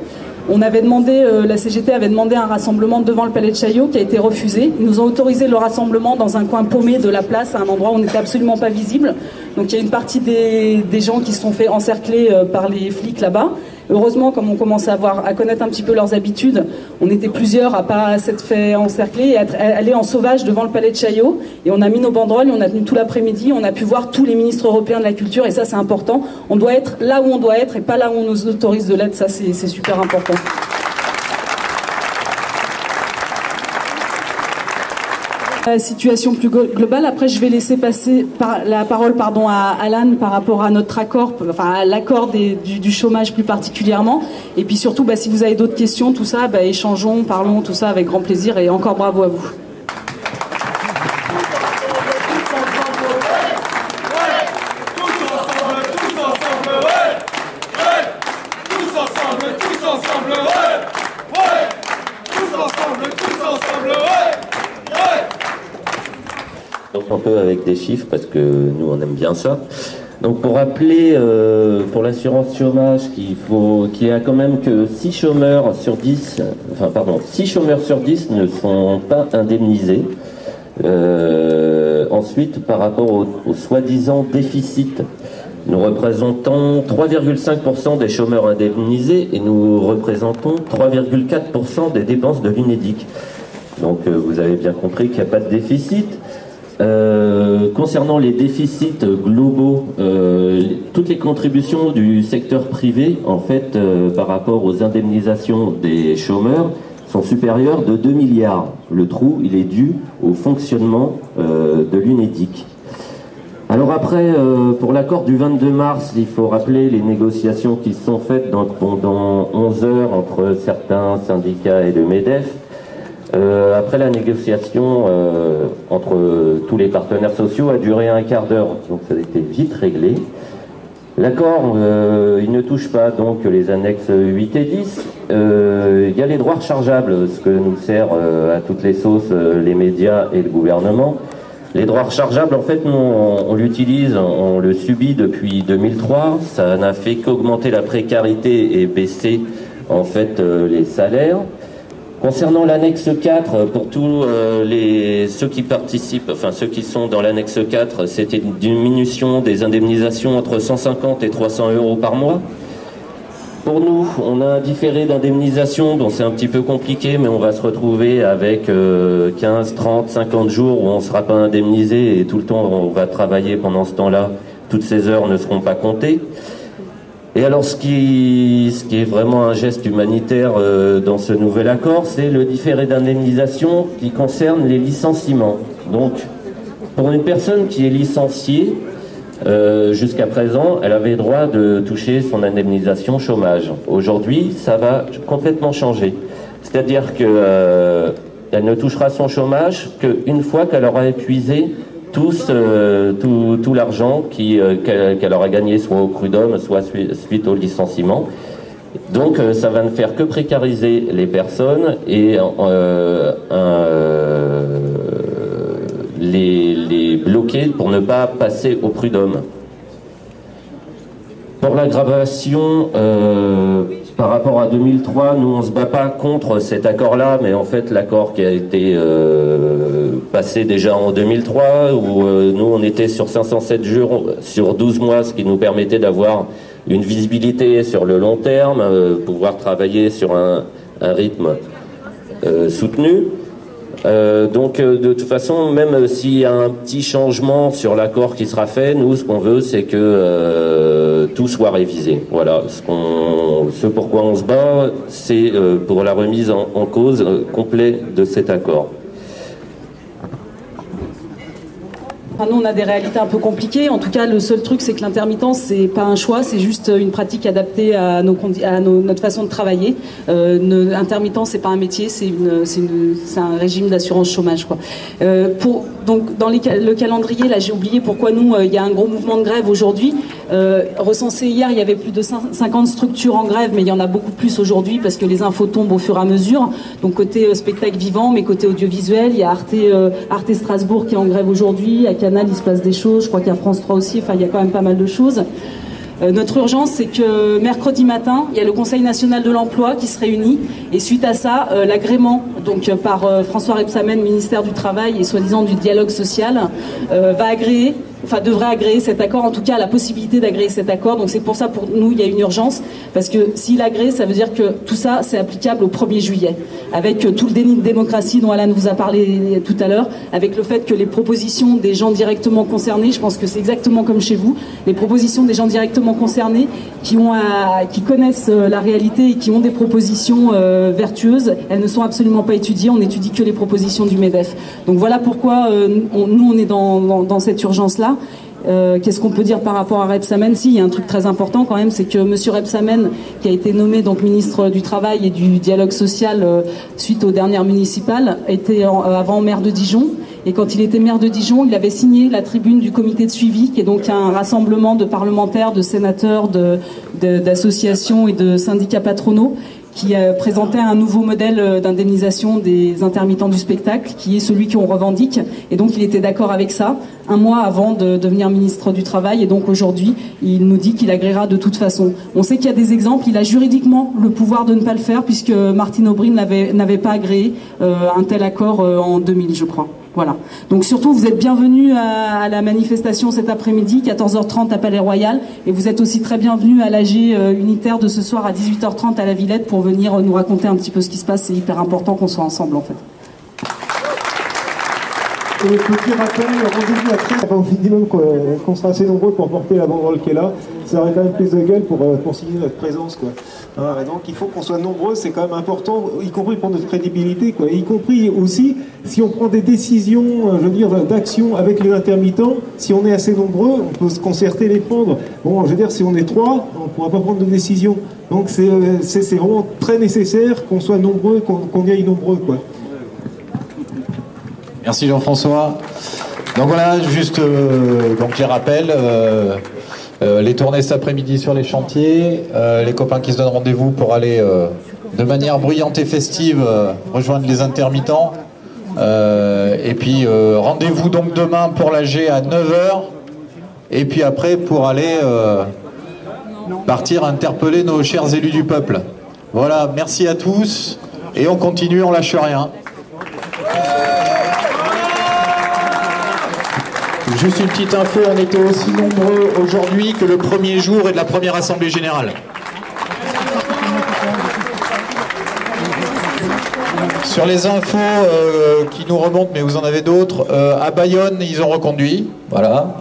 On avait demandé, la CGT avait demandé un rassemblement devant le Palais de Chaillot qui a été refusé. Ils nous ont autorisé le rassemblement dans un coin paumé de la place, à un endroit où on n'était absolument pas visible. Donc il y a une partie des gens qui se sont fait encercler par les flics là-bas. Heureusement, comme on commence à connaître un petit peu leurs habitudes, on était plusieurs à pas s'être fait encercler et à aller en sauvage devant le Palais de Chaillot. Et on a mis nos banderoles, et on a tenu tout l'après-midi, on a pu voir tous les ministres européens de la culture, et ça c'est important. On doit être là où on doit être et pas là où on nous autorise de l'être, ça c'est super important. La situation plus globale. Après, je vais laisser passer la parole à Alan par rapport à notre accord, enfin à l'accord du chômage plus particulièrement. Et puis surtout, si vous avez d'autres questions, tout ça, échangeons, parlons, tout ça avec grand plaisir. Et encore bravo à vous. Donc un peu avec des chiffres parce que nous on aime bien ça. Donc pour rappeler pour l'assurance chômage qu'il y a quand même que 6 chômeurs sur 10 ne sont pas indemnisés. Ensuite, par rapport au soi-disant déficit, nous représentons 3,5% des chômeurs indemnisés et nous représentons 3,4% des dépenses de l'UNEDIC. Donc vous avez bien compris qu'il n'y a pas de déficit. Concernant les déficits globaux, toutes les contributions du secteur privé, en fait, par rapport aux indemnisations des chômeurs, sont supérieures de 2 milliards. Le trou, il est dû au fonctionnement de l'UNEDIC. Alors après, pour l'accord du 22 mars, il faut rappeler les négociations qui sont faites pendant 11 heures entre certains syndicats et le MEDEF. Après la négociation entre tous les partenaires sociaux a duré un quart d'heure, donc ça a été vite réglé. L'accord, il ne touche pas donc les annexes 8 et 10. Il y a les droits rechargeables, ce que nous sert à toutes les sauces les médias et le gouvernement. Les droits rechargeables, en fait, nous, on l'utilise, on le subit depuis 2003. Ça n'a fait qu'augmenter la précarité et baisser, en fait, les salaires. Concernant l'annexe 4, pour tous ceux qui participent, enfin ceux qui sont dans l'annexe 4, c'était une diminution des indemnisations entre 150 et 300 euros par mois. Pour nous, on a un différé d'indemnisation, donc c'est un petit peu compliqué, mais on va se retrouver avec 15, 30, 50 jours où on ne sera pas indemnisé et tout le temps on va travailler pendant ce temps-là. Toutes ces heures ne seront pas comptées. Et alors ce qui est vraiment un geste humanitaire dans ce nouvel accord, c'est le différé d'indemnisation qui concerne les licenciements. Donc, pour une personne qui est licenciée, jusqu'à présent, elle avait droit de toucher son indemnisation chômage. Aujourd'hui, ça va complètement changer. C'est-à-dire que elle ne touchera son chômage qu'une fois qu'elle aura épuisé tout l'argent qu'elle aura gagné, soit au prud'homme, soit suite au licenciement. Donc, ça va ne faire que précariser les personnes et les bloquer pour ne pas passer au prud'homme. Pour l'aggravation, par rapport à 2003, nous on se bat pas contre cet accord-là, mais en fait l'accord qui a été passé déjà en 2003, où nous on était sur 507 jours sur 12 mois, ce qui nous permettait d'avoir une visibilité sur le long terme, pouvoir travailler sur un rythme soutenu. Donc de toute façon, même s'il y a un petit changement sur l'accord qui sera fait, nous ce qu'on veut c'est que tout soit révisé. Voilà, ce pourquoi on se bat, c'est pour la remise en cause complète de cet accord. Nous, on a des réalités un peu compliquées. En tout cas, le seul truc, c'est que l'intermittence, c'est pas un choix, c'est juste une pratique adaptée à notre façon de travailler. Intermittence, c'est pas un métier, c'est un régime d'assurance chômage, quoi. Donc, dans le calendrier, là, j'ai oublié pourquoi nous, il y a un gros mouvement de grève aujourd'hui. Recensé hier, il y avait plus de 50 structures en grève, mais il y en a beaucoup plus aujourd'hui parce que les infos tombent au fur et à mesure. Donc, côté spectacle vivant, mais côté audiovisuel, il y a Arte Strasbourg qui est en grève aujourd'hui. À Canal, il se passe des choses. Je crois qu'il y a France 3 aussi. Enfin, il y a quand même pas mal de choses. Notre urgence, c'est que mercredi matin, il y a le Conseil national de l'emploi qui se réunit. Et suite à ça, l'agrément, donc par François Rebsamen, ministère du Travail et soi-disant du dialogue social, devrait agréer cet accord, en tout cas la possibilité d'agréer cet accord. Donc c'est pour ça, pour nous, il y a une urgence, parce que s'il agrée, ça veut dire que tout ça, c'est applicable au 1er juillet, avec tout le déni de démocratie dont Alan vous a parlé tout à l'heure, avec le fait que les propositions des gens directement concernés, je pense que c'est exactement comme chez vous, les propositions des gens directement concernés qui connaissent la réalité et qui ont des propositions vertueuses, elles ne sont absolument pas étudiées, on n'étudie que les propositions du MEDEF. Donc voilà pourquoi nous, on est dans cette urgence-là. Qu'est-ce qu'on peut dire par rapport à Rebsamen? Si, il y a un truc très important quand même, c'est que M. Rebsamen, qui a été nommé donc ministre du Travail et du Dialogue Social suite aux dernières municipales, était avant maire de Dijon. Et quand il était maire de Dijon, il avait signé la tribune du comité de suivi, qui est donc un rassemblement de parlementaires, de sénateurs, d'associations et de syndicats patronaux, qui présentait un nouveau modèle d'indemnisation des intermittents du spectacle, qui est celui qu'on revendique. Et donc il était d'accord avec ça, un mois avant de devenir ministre du Travail. Et donc aujourd'hui, il nous dit qu'il agréera de toute façon. On sait qu'il y a des exemples, il a juridiquement le pouvoir de ne pas le faire, puisque Martine Aubry n'avait pas agréé un tel accord en 2000, je crois. Voilà. Donc surtout, vous êtes bienvenus à la manifestation cet après-midi, 14h30 à Palais Royal, et vous êtes aussi très bienvenus à l'AG unitaire de ce soir à 18h30 à la Villette pour venir nous raconter un petit peu ce qui se passe. C'est hyper important qu'on soit ensemble en fait. Et petit rappel, rendez-vous à 13h au minimum qu'on sera assez nombreux pour porter la banderole qui est là. Ça aurait quand même plus de gueule pour signer notre présence, quoi. Donc il faut qu'on soit nombreux, c'est quand même important, y compris pour notre crédibilité, quoi. Y compris aussi si on prend des décisions, je veux dire, d'action avec les intermittents, si on est assez nombreux, on peut se concerter les prendre. Bon, je veux dire, si on est 3, on ne pourra pas prendre de décision. Donc c'est vraiment très nécessaire qu'on soit nombreux, qu'on y aille nombreux, quoi. Merci Jean-François. Donc voilà, juste donc les rappels, les tournées cet après-midi sur les chantiers, les copains qui se donnent rendez-vous pour aller de manière bruyante et festive rejoindre les intermittents. Et puis rendez-vous donc demain pour l'AG à 9h. Et puis après pour aller partir interpeller nos chers élus du peuple. Voilà, merci à tous. Et on continue, on lâche rien. Juste une petite info, on était aussi nombreux aujourd'hui que le premier jour et de la première assemblée générale. Sur les infos qui nous remontent, mais vous en avez d'autres, à Bayonne, ils ont reconduit. Voilà.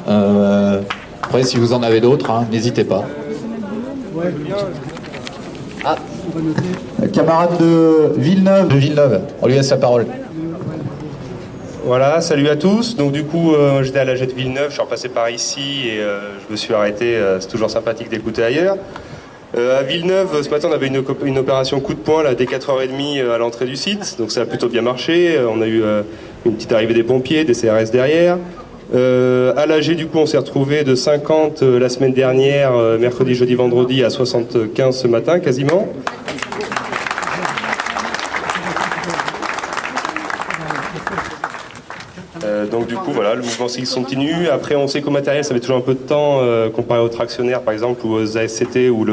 Après, si vous en avez d'autres, hein, n'hésitez pas. Ah. Camarade de Villeneuve, on lui laisse la parole. Voilà, salut à tous. Donc du coup, j'étais à l'AG de Villeneuve, je suis repassé par ici et je me suis arrêté. C'est toujours sympathique d'écouter ailleurs. À Villeneuve, ce matin, on avait une opération coup de poing là, dès 4h30 à l'entrée du site. Donc ça a plutôt bien marché. On a eu une petite arrivée des pompiers, des CRS derrière. À l'AG, du coup, on s'est retrouvé de 50 la semaine dernière, mercredi, jeudi, vendredi, à 75 ce matin, quasiment. Donc du coup voilà, le mouvement continue. Après on sait qu'au matériel ça met toujours un peu de temps comparé aux tractionnaires par exemple ou aux ASCT où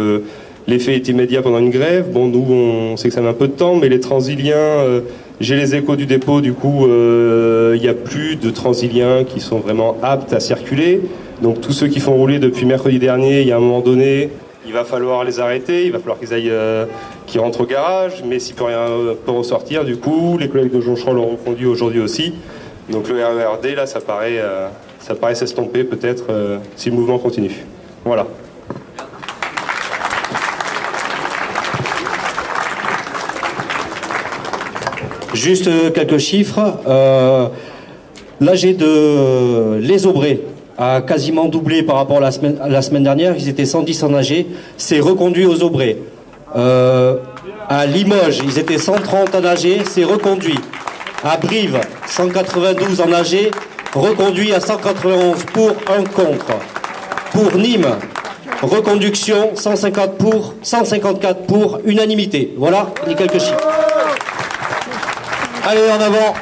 l'effet est immédiat pendant une grève. Bon nous on sait que ça met un peu de temps, mais les transiliens, j'ai les échos du dépôt, du coup il n'y a plus de transiliens qui sont vraiment aptes à circuler. Donc tous ceux qui font rouler depuis mercredi dernier, il y a un moment donné, il va falloir les arrêter, il va falloir qu'ils rentrent au garage, mais s'il peut rien peut ressortir, du coup les collègues de Joncheron l'ont reconduit aujourd'hui aussi. Donc le RERD, là, ça paraît s'estomper peut-être si le mouvement continue. Voilà. Juste quelques chiffres. L'AG de Les Aubrais a quasiment doublé par rapport à la semaine dernière. Ils étaient 110 en AG. C'est reconduit aux Aubrais. À Limoges, ils étaient 130 en AG. C'est reconduit. À Brive, 192 en AG, reconduit à 191 pour, 1 contre. Pour Nîmes, reconduction, 150 pour, 154 pour, unanimité. Voilà les quelques chiffres. Allez, en avant.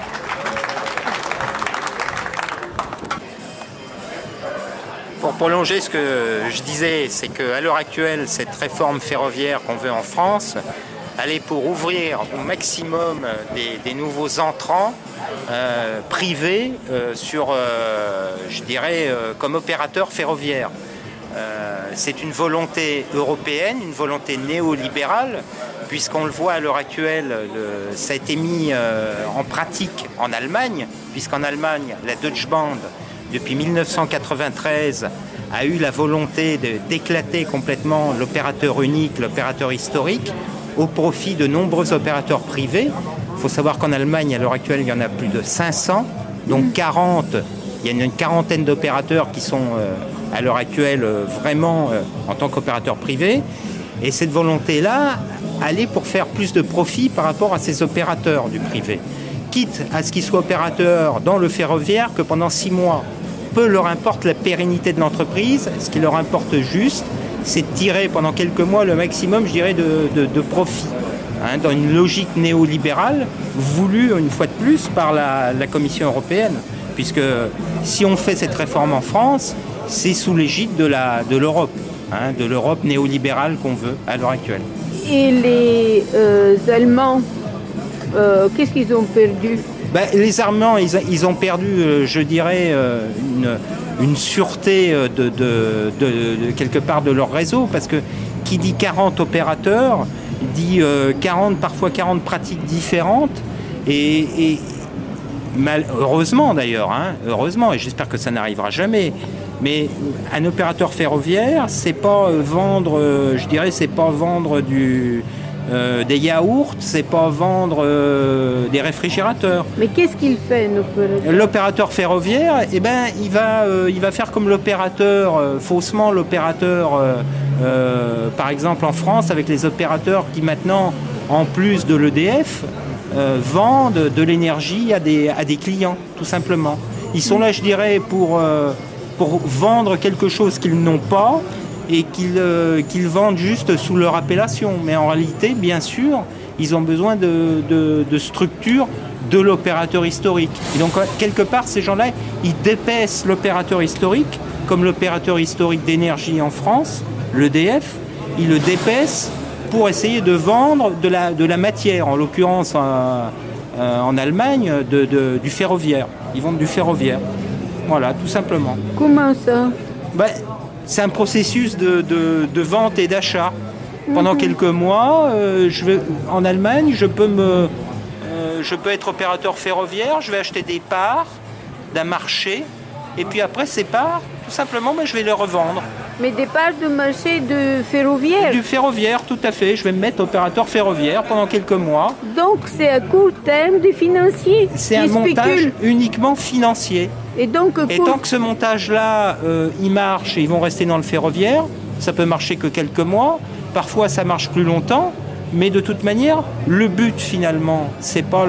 Pour prolonger ce que je disais, c'est qu'à l'heure actuelle, cette réforme ferroviaire qu'on veut en France, elle est pour ouvrir au maximum des nouveaux entrants privés sur, je dirais, comme opérateurs ferroviaires. C'est une volonté européenne, une volonté néolibérale, puisqu'on le voit à l'heure actuelle, ça a été mis en pratique en Allemagne, puisqu'en Allemagne, la Deutsche Bahn, depuis 1993, a eu la volonté d'éclater complètement l'opérateur unique, l'opérateur historique, au profit de nombreux opérateurs privés. Il faut savoir qu'en Allemagne, à l'heure actuelle, il y en a plus de 500, donc 40. Il y a une quarantaine d'opérateurs qui sont, à l'heure actuelle, vraiment en tant qu'opérateurs privés. Et cette volonté-là, elle est pour faire plus de profit par rapport à ces opérateurs du privé. Quitte à ce qu'ils soient opérateurs dans le ferroviaire, que pendant 6 mois, peu leur importe la pérennité de l'entreprise. Ce qui leur importe juste, c'est de tirer pendant quelques mois le maximum, je dirais, de profit. Hein, dans une logique néolibérale voulue, une fois de plus, par la Commission européenne. Puisque si on fait cette réforme en France, c'est sous l'égide de l'Europe, hein, de l'Europe néolibérale qu'on veut à l'heure actuelle. Et les Allemands, qu'est-ce qu'ils ont perdu? Les Allemands, ils ont perdu, je dirais, une sûreté de quelque part de leur réseau, parce que qui dit 40 opérateurs dit 40, parfois 40 pratiques différentes, et heureusement d'ailleurs, hein, heureusement, et j'espère que ça n'arrivera jamais. Mais un opérateur ferroviaire, c'est pas vendre, je dirais, c'est pas vendre des yaourts, c'est pas vendre des réfrigérateurs. Mais qu'est-ce qu'il fait, l'opérateur ferroviaire? Eh ben, il va faire comme l'opérateur, faussement l'opérateur, par exemple en France, avec les opérateurs qui maintenant, en plus de l'EDF, vendent de l'énergie à des clients, tout simplement. Ils sont là, je dirais, pour vendre quelque chose qu'ils n'ont pas et qu'ils vendent juste sous leur appellation. Mais en réalité, bien sûr, ils ont besoin de structures de l'opérateur historique. Et donc, quelque part, ces gens-là, ils dépaissent l'opérateur historique, comme l'opérateur historique d'énergie en France, l'EDF, ils le dépaissent pour essayer de vendre de la matière, en l'occurrence en Allemagne, du ferroviaire. Ils vendent du ferroviaire. Voilà, tout simplement. Comment ça? C'est un processus de vente et d'achat. Pendant quelques mois, en Allemagne, je peux être opérateur ferroviaire, je vais acheter des parts d'un marché, et puis après ces parts, tout simplement, je vais les revendre. Mais des parts de marché de ferroviaire? Du ferroviaire, tout à fait. Je vais me mettre opérateur ferroviaire pendant quelques mois. Donc c'est à court terme des financiers? C'est un montage uniquement financier. Et donc, tant que ce montage-là, il marche et ils vont rester dans le ferroviaire, ça peut marcher que quelques mois. Parfois, ça marche plus longtemps. Mais de toute manière, le but finalement, c'est pas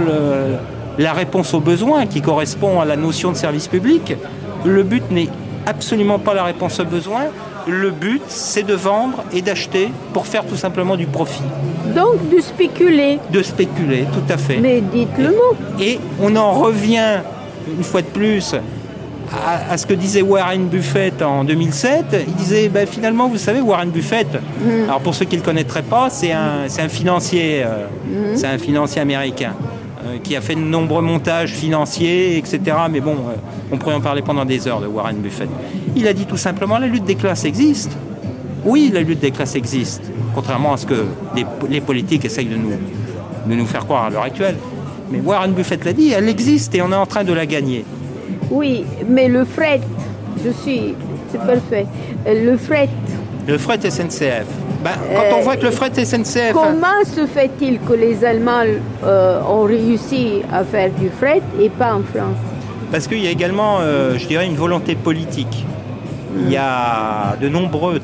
la réponse aux besoins qui correspond à la notion de service public. Le but n'est absolument pas la réponse aux besoins. Le but, c'est de vendre et d'acheter pour faire tout simplement du profit. Donc de spéculer. De spéculer, tout à fait. Mais dites le mot. Et on en revient, une fois de plus, à ce que disait Warren Buffett en 2007. Il disait, finalement, vous savez, Warren Buffett, alors pour ceux qui ne le connaîtraient pas, c'est un financier, c'est un financier américain qui a fait de nombreux montages financiers, etc. Mais bon, on pourrait en parler pendant des heures de Warren Buffett. Il a dit tout simplement, la lutte des classes existe. Oui, la lutte des classes existe, contrairement à ce que les politiques essayent de nous faire croire à l'heure actuelle. Mais Warren Buffett l'a dit, elle existe et on est en train de la gagner. Oui, mais le fret, c'est parfait. Le fret. Le fret SNCF. Quand on voit que le fret SNCF... Comment se fait-il que les Allemands ont réussi à faire du fret et pas en France? Parce qu'il y a également, je dirais, une volonté politique. Il y a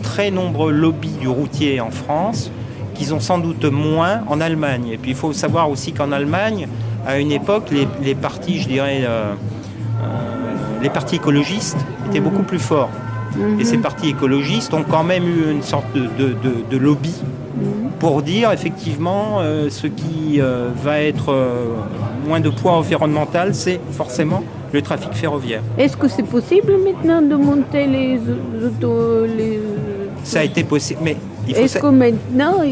très nombreux lobbies du routier en France qu'ils ont sans doute moins en Allemagne. Et puis il faut savoir aussi qu'en Allemagne, à une époque, les partis, je dirais... les partis écologistes étaient beaucoup plus forts. Et ces partis écologistes ont quand même eu une sorte de lobby pour dire effectivement ce qui va être moins de poids environnemental, c'est forcément le trafic ferroviaire. Est-ce que c'est possible maintenant de monter les autos Ça a été possible, mais est-ce que maintenant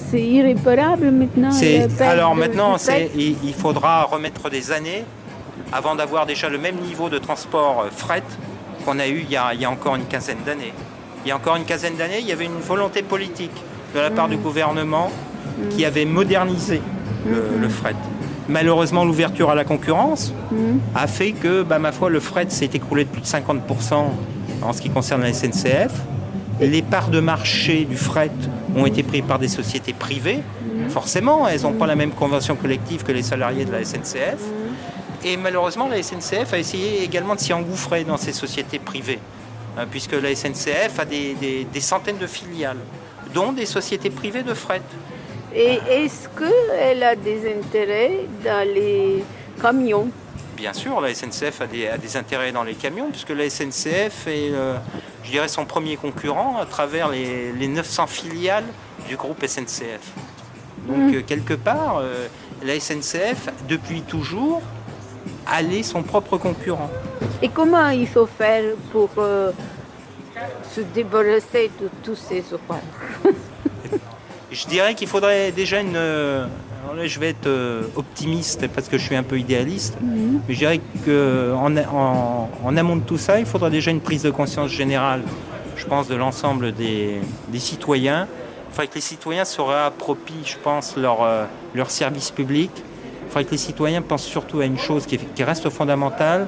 c'est irréparable maintenant? Alors maintenant, il faudra remettre des années avant d'avoir déjà le même niveau de transport fret qu'on a eu il y a encore une quinzaine d'années. Il y a encore une quinzaine d'années, il y avait une volonté politique de la part du gouvernement qui avait modernisé le fret. Malheureusement, l'ouverture à la concurrence a fait que, ma foi, le fret s'est écroulé de plus de 50% en ce qui concerne la SNCF. Les parts de marché du fret ont été prises par des sociétés privées. Forcément, elles n'ont pas la même convention collective que les salariés de la SNCF. Et malheureusement, la SNCF a essayé également de s'y engouffrer dans ces sociétés privées, puisque la SNCF a des centaines de filiales, dont des sociétés privées de fret. Et est-ce qu'elle a des intérêts dans les camions? Bien sûr, la SNCF a des intérêts dans les camions, puisque la SNCF est, je dirais, son premier concurrent à travers les 900 filiales du groupe SNCF. Donc, quelque part, la SNCF, depuis toujours, aller son propre concurrent. Et comment il faut faire pour se débarrasser de tous ces ouvrages? Je dirais qu'il faudrait déjà alors là, je vais être optimiste parce que je suis un peu idéaliste, mais je dirais qu'en amont de tout ça, il faudra déjà une prise de conscience générale, je pense, de l'ensemble des citoyens. Il faudrait que les citoyens se réapproprient, je pense, leur service public. Il faudrait que les citoyens pensent surtout à une chose qui reste fondamentale,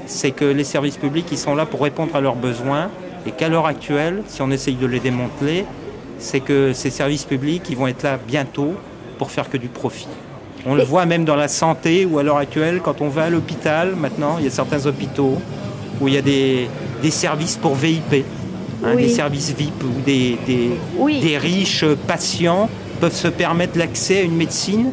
c'est que les services publics, ils sont là pour répondre à leurs besoins, et qu'à l'heure actuelle, si on essaye de les démanteler, c'est que ces services publics, ils vont être là bientôt pour faire que du profit. On le voit même dans la santé, où à l'heure actuelle, quand on va à l'hôpital, maintenant, il y a certains hôpitaux où il y a des services pour VIP, des services VIP, où des riches patients peuvent se permettre l'accès à une médecine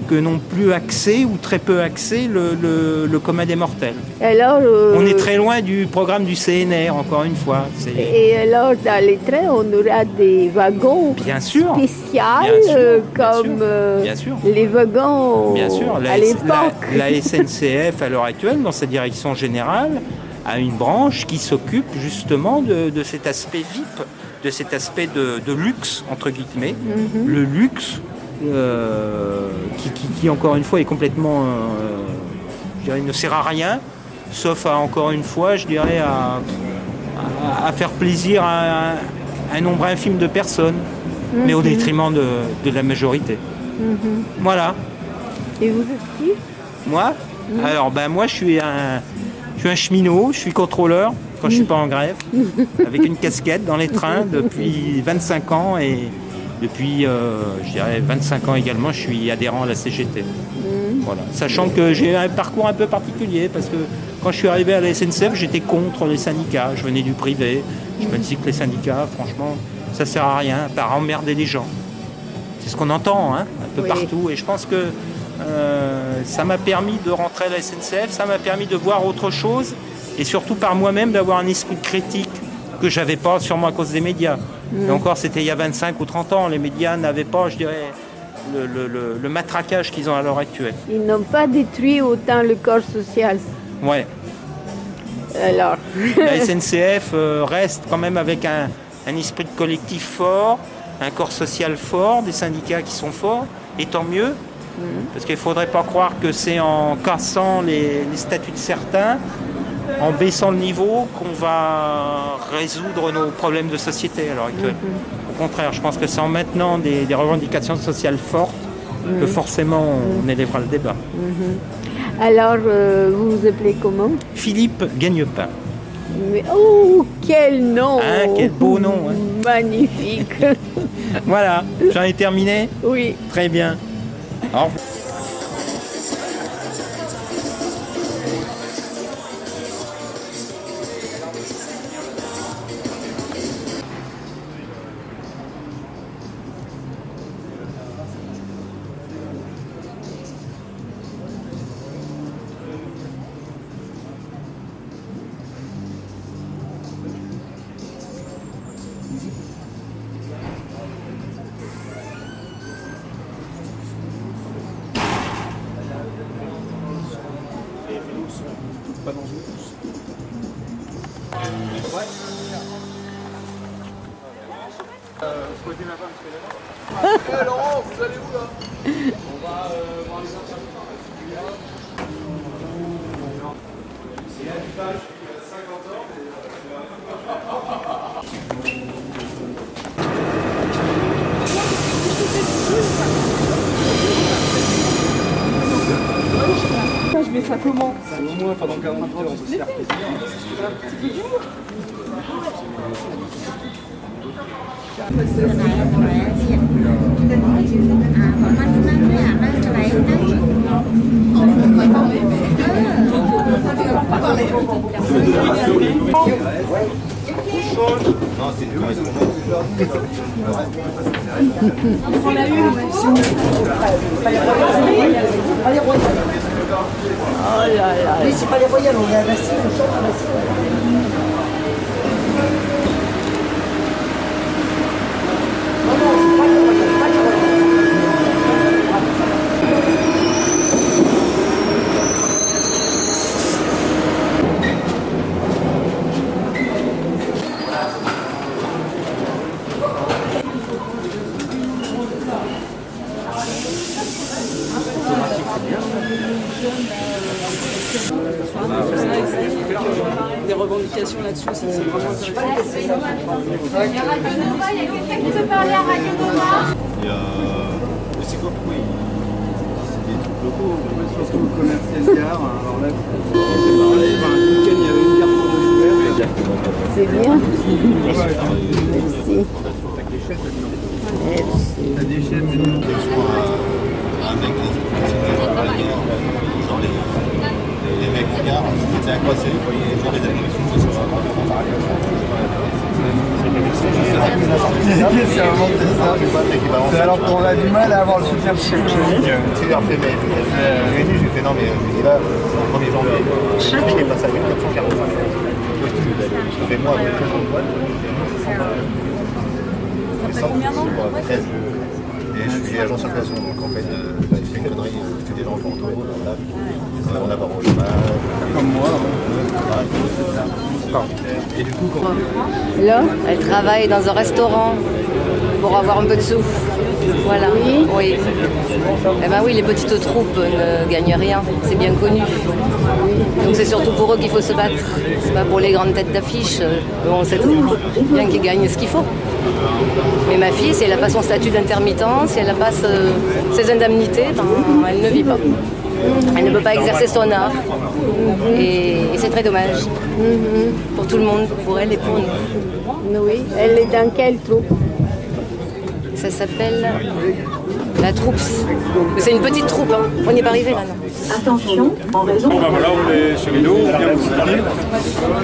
que n'ont plus accès ou très peu accès le commun des mortels. Alors, on est très loin du programme du CNR, encore une fois. Et alors, dans les trains, on aura des wagons spéciaux, comme les wagons à l'époque. La SNCF, à l'heure actuelle, dans sa direction générale, a une branche qui s'occupe justement de cet aspect VIP, de cet aspect de luxe, entre guillemets. Le luxe, qui encore une fois est complètement, je dirais, ne sert à rien, sauf à, encore une fois, je dirais, à faire plaisir à un nombre infime de personnes. mais au détriment de la majorité. Voilà. Et vous êtes qui? Moi? Alors, moi, je suis un cheminot, je suis contrôleur quand je suis pas en grève, avec une casquette dans les trains depuis 25 ans et depuis, je dirais, 25 ans également, je suis adhérent à la CGT. Voilà. Sachant que j'ai un parcours un peu particulier parce que quand je suis arrivé à la SNCF, j'étais contre les syndicats. Je venais du privé. Je me dis que les syndicats, franchement, ça sert à rien, à part emmerder les gens. C'est ce qu'on entend un peu partout. Et je pense que ça m'a permis de rentrer à la SNCF, ça m'a permis de voir autre chose et surtout par moi-même d'avoir un esprit critique que j'avais pas sûrement à cause des médias. Et encore, c'était il y a 25 ou 30 ans. Les médias n'avaient pas, je dirais, le matraquage qu'ils ont à l'heure actuelle. Ils n'ont pas détruit autant le corps social. Ouais. Alors. La SNCF reste quand même avec un esprit de collectif fort, un corps social fort, des syndicats qui sont forts, et tant mieux. Parce qu'il ne faudrait pas croire que c'est en cassant les statuts de certains, en baissant le niveau, qu'on va résoudre nos problèmes de société à l'heure actuelle. Au contraire, je pense que c'est en maintenant des revendications sociales fortes que forcément on élèvera le débat. Alors, vous vous appelez comment? Philippe Gagnepin. Mais, oh, quel nom! Quel beau nom! Magnifique! Voilà, j'en ai terminé? Oui. Très bien. Au revoir. Pas dans une pousse. Laurent, vous allez où là? On va voir les intervenants. C'est un page 50 ans. Je mets ça comment? Au moins pendant 48 heures, on peut se faire plaisir. Un petit peu d'humour. Non, c'est une On l'a eu. Oh là là. Oui, c'est pas les royales, on est à Bastille, on chante à Bastille. Des revendications là-dessus aussi, c'est vraiment intéressant. Il y a Radio Nova, il y a quelqu'un qui veut parler à Radio Nova. C'est quoi? Oui. C'est des trucs locaux. Je pense que vous commerciez le gare. Alors là, c'est pareil. Enfin, ce week-end, il y avait une gare pour l'hiver. C'est bien. Merci. T'as des chaînes, mais non. Avec les mecs qui gardent, c'était à quoi c'est les gens des agressions, c'est un manque de ça. C'est alors qu'on a du mal à avoir le soutien psychologique. Tu leur fais, mais j'ai fait non, mais là, c'est le 1er janvier. Je n'ai pas ça, 445. Je fais moi avec 13 ans de boîte. Et je suis agent de circulation, donc en fait, il fait une connerie, que des gens font autour, on a pas au chômage. Comme moi. Et du coup, quand... Là, elle travaille dans un restaurant pour avoir un peu de sous. Voilà, oui. Eh ben oui, les petites troupes ne gagnent rien, c'est bien connu. Donc c'est surtout pour eux qu'il faut se battre. C'est pas pour les grandes têtes d'affiche. On sait bien qu'ils gagnent ce qu'il faut. Mais ma fille, si elle n'a pas son statut d'intermittent, si elle n'a pas ses indemnités, ben, elle ne vit pas. Elle ne peut pas exercer son art. Et c'est très dommage. Pour tout le monde, pour elle et pour nous. Oui, elle est dans quelle troupe? Ça s'appelle la troupe. C'est une petite troupe, hein. On n'y est pas arrivé là, non. Attention, en raison... Bon, ben voilà, on est chez Rideau, on vient vous soutenir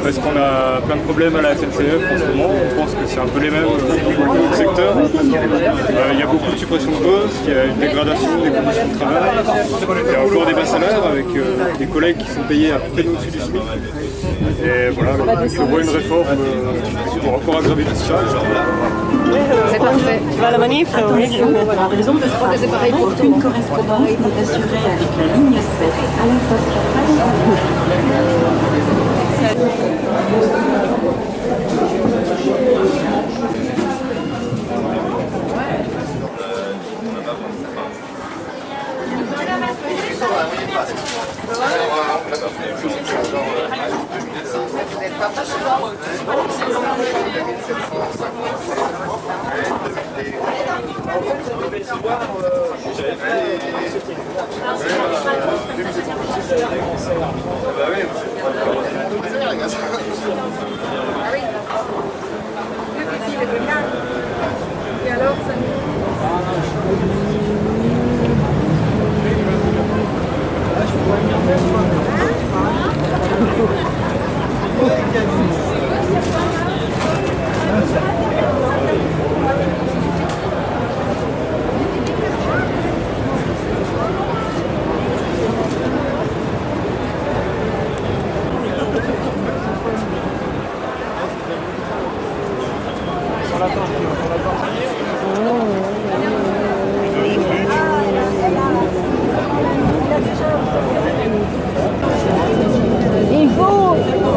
parce qu'on a plein de problèmes à la SNCF en ce moment. On pense que c'est un peu les mêmes dans le secteur. Il y a beaucoup de suppression de postes, il y a une dégradation des conditions de travail, il y a encore des bas salaires avec des collègues qui sont payés à peine au-dessus du SMIC. Et voilà, je vois une réforme pour encore aggraver tout ça. C'est parfait. Tu vas à la manif? Oui. En raison de trois aucune correspondance n'est assurée avec la ligne 7 à la station.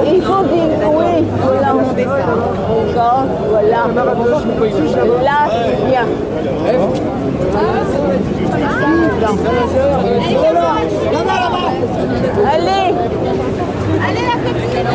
Il faut dire oui, voilà, encore, voilà. Là, c'est bien. Allez. Allez, la petite.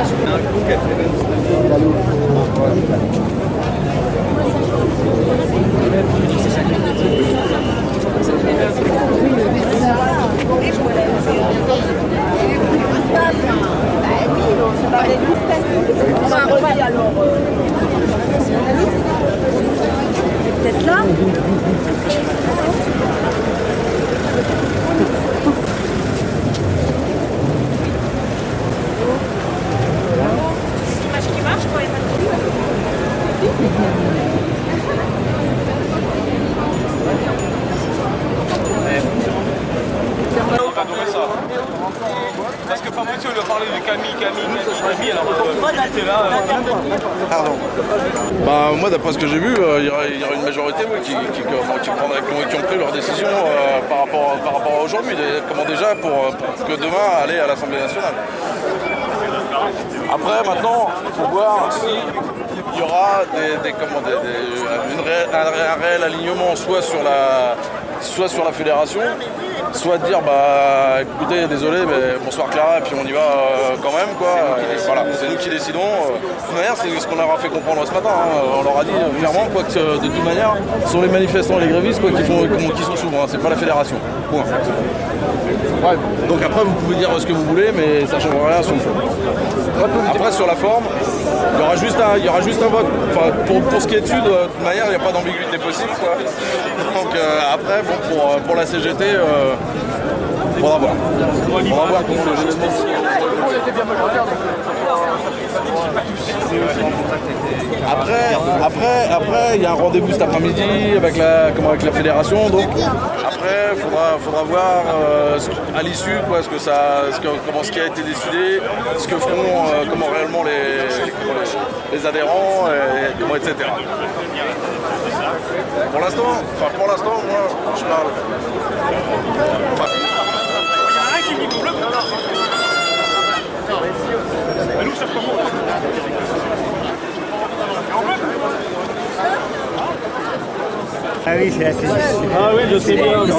Peut-être là. L'image qui marche quand il n'y a pas On va adorer ça. Parce que Fabrizio lui a parlé de Camille, alors il était là. Pardon. Bah, moi, d'après ce que j'ai vu, il y aura une majorité qui ont pris leur décision par rapport à aujourd'hui. Comment déjà pour que demain aller à l'Assemblée nationale. Après, maintenant, il faut voir s'il y aura un réel alignement soit sur la fédération, soit de dire bah écoutez désolé mais bonsoir Clara et puis on y va quand même quoi. Et voilà, c'est nous qui décidons. De toute manière c'est ce qu'on leur a fait comprendre ce matin. On leur a dit clairement quoi que de toute manière ce sont les manifestants et les grévistes quoi, qui sont souverains, c'est pas la fédération. Point. Ouais. Donc après vous pouvez dire ce que vous voulez mais ça ne change rien sur le fond. Après sur la forme, il y aura juste un vote. Enfin, pour ce qui est dessus, de toute manière, il n'y a pas d'ambiguïté possible. Quoi. Donc après, bon, pour la CGT, il faudra voir. Il faudra voir comment le GDS. Après, il y a un rendez-vous cet après-midi avec la fédération. Donc après, il faudra voir à l'issue ce qui a été décidé, ce que feront comment réellement les adhérents, et comment, etc. Pour l'instant, moi, je parle. oui, c'est assez. Ah oui, je sais bien. Ils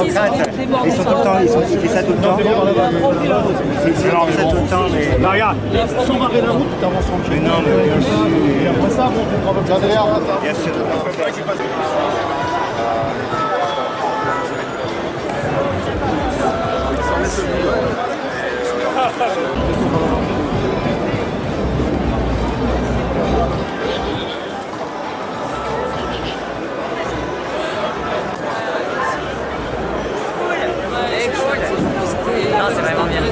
sont tout le temps, ils font ça tout le temps. Ils font ça tout le temps, mais. Bah regarde, sans barrer la route, tu t'avances en jeu. Mais non, mais bien sûr. Et après ça, bon, tu prends votre derrière. Bien sûr. C'est vraiment bien.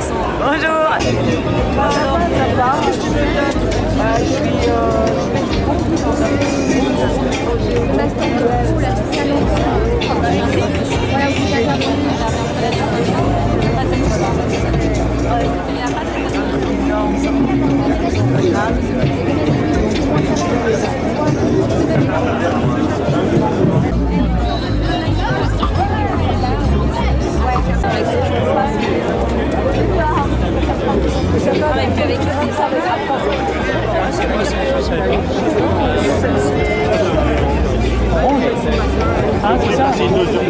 Bonjour.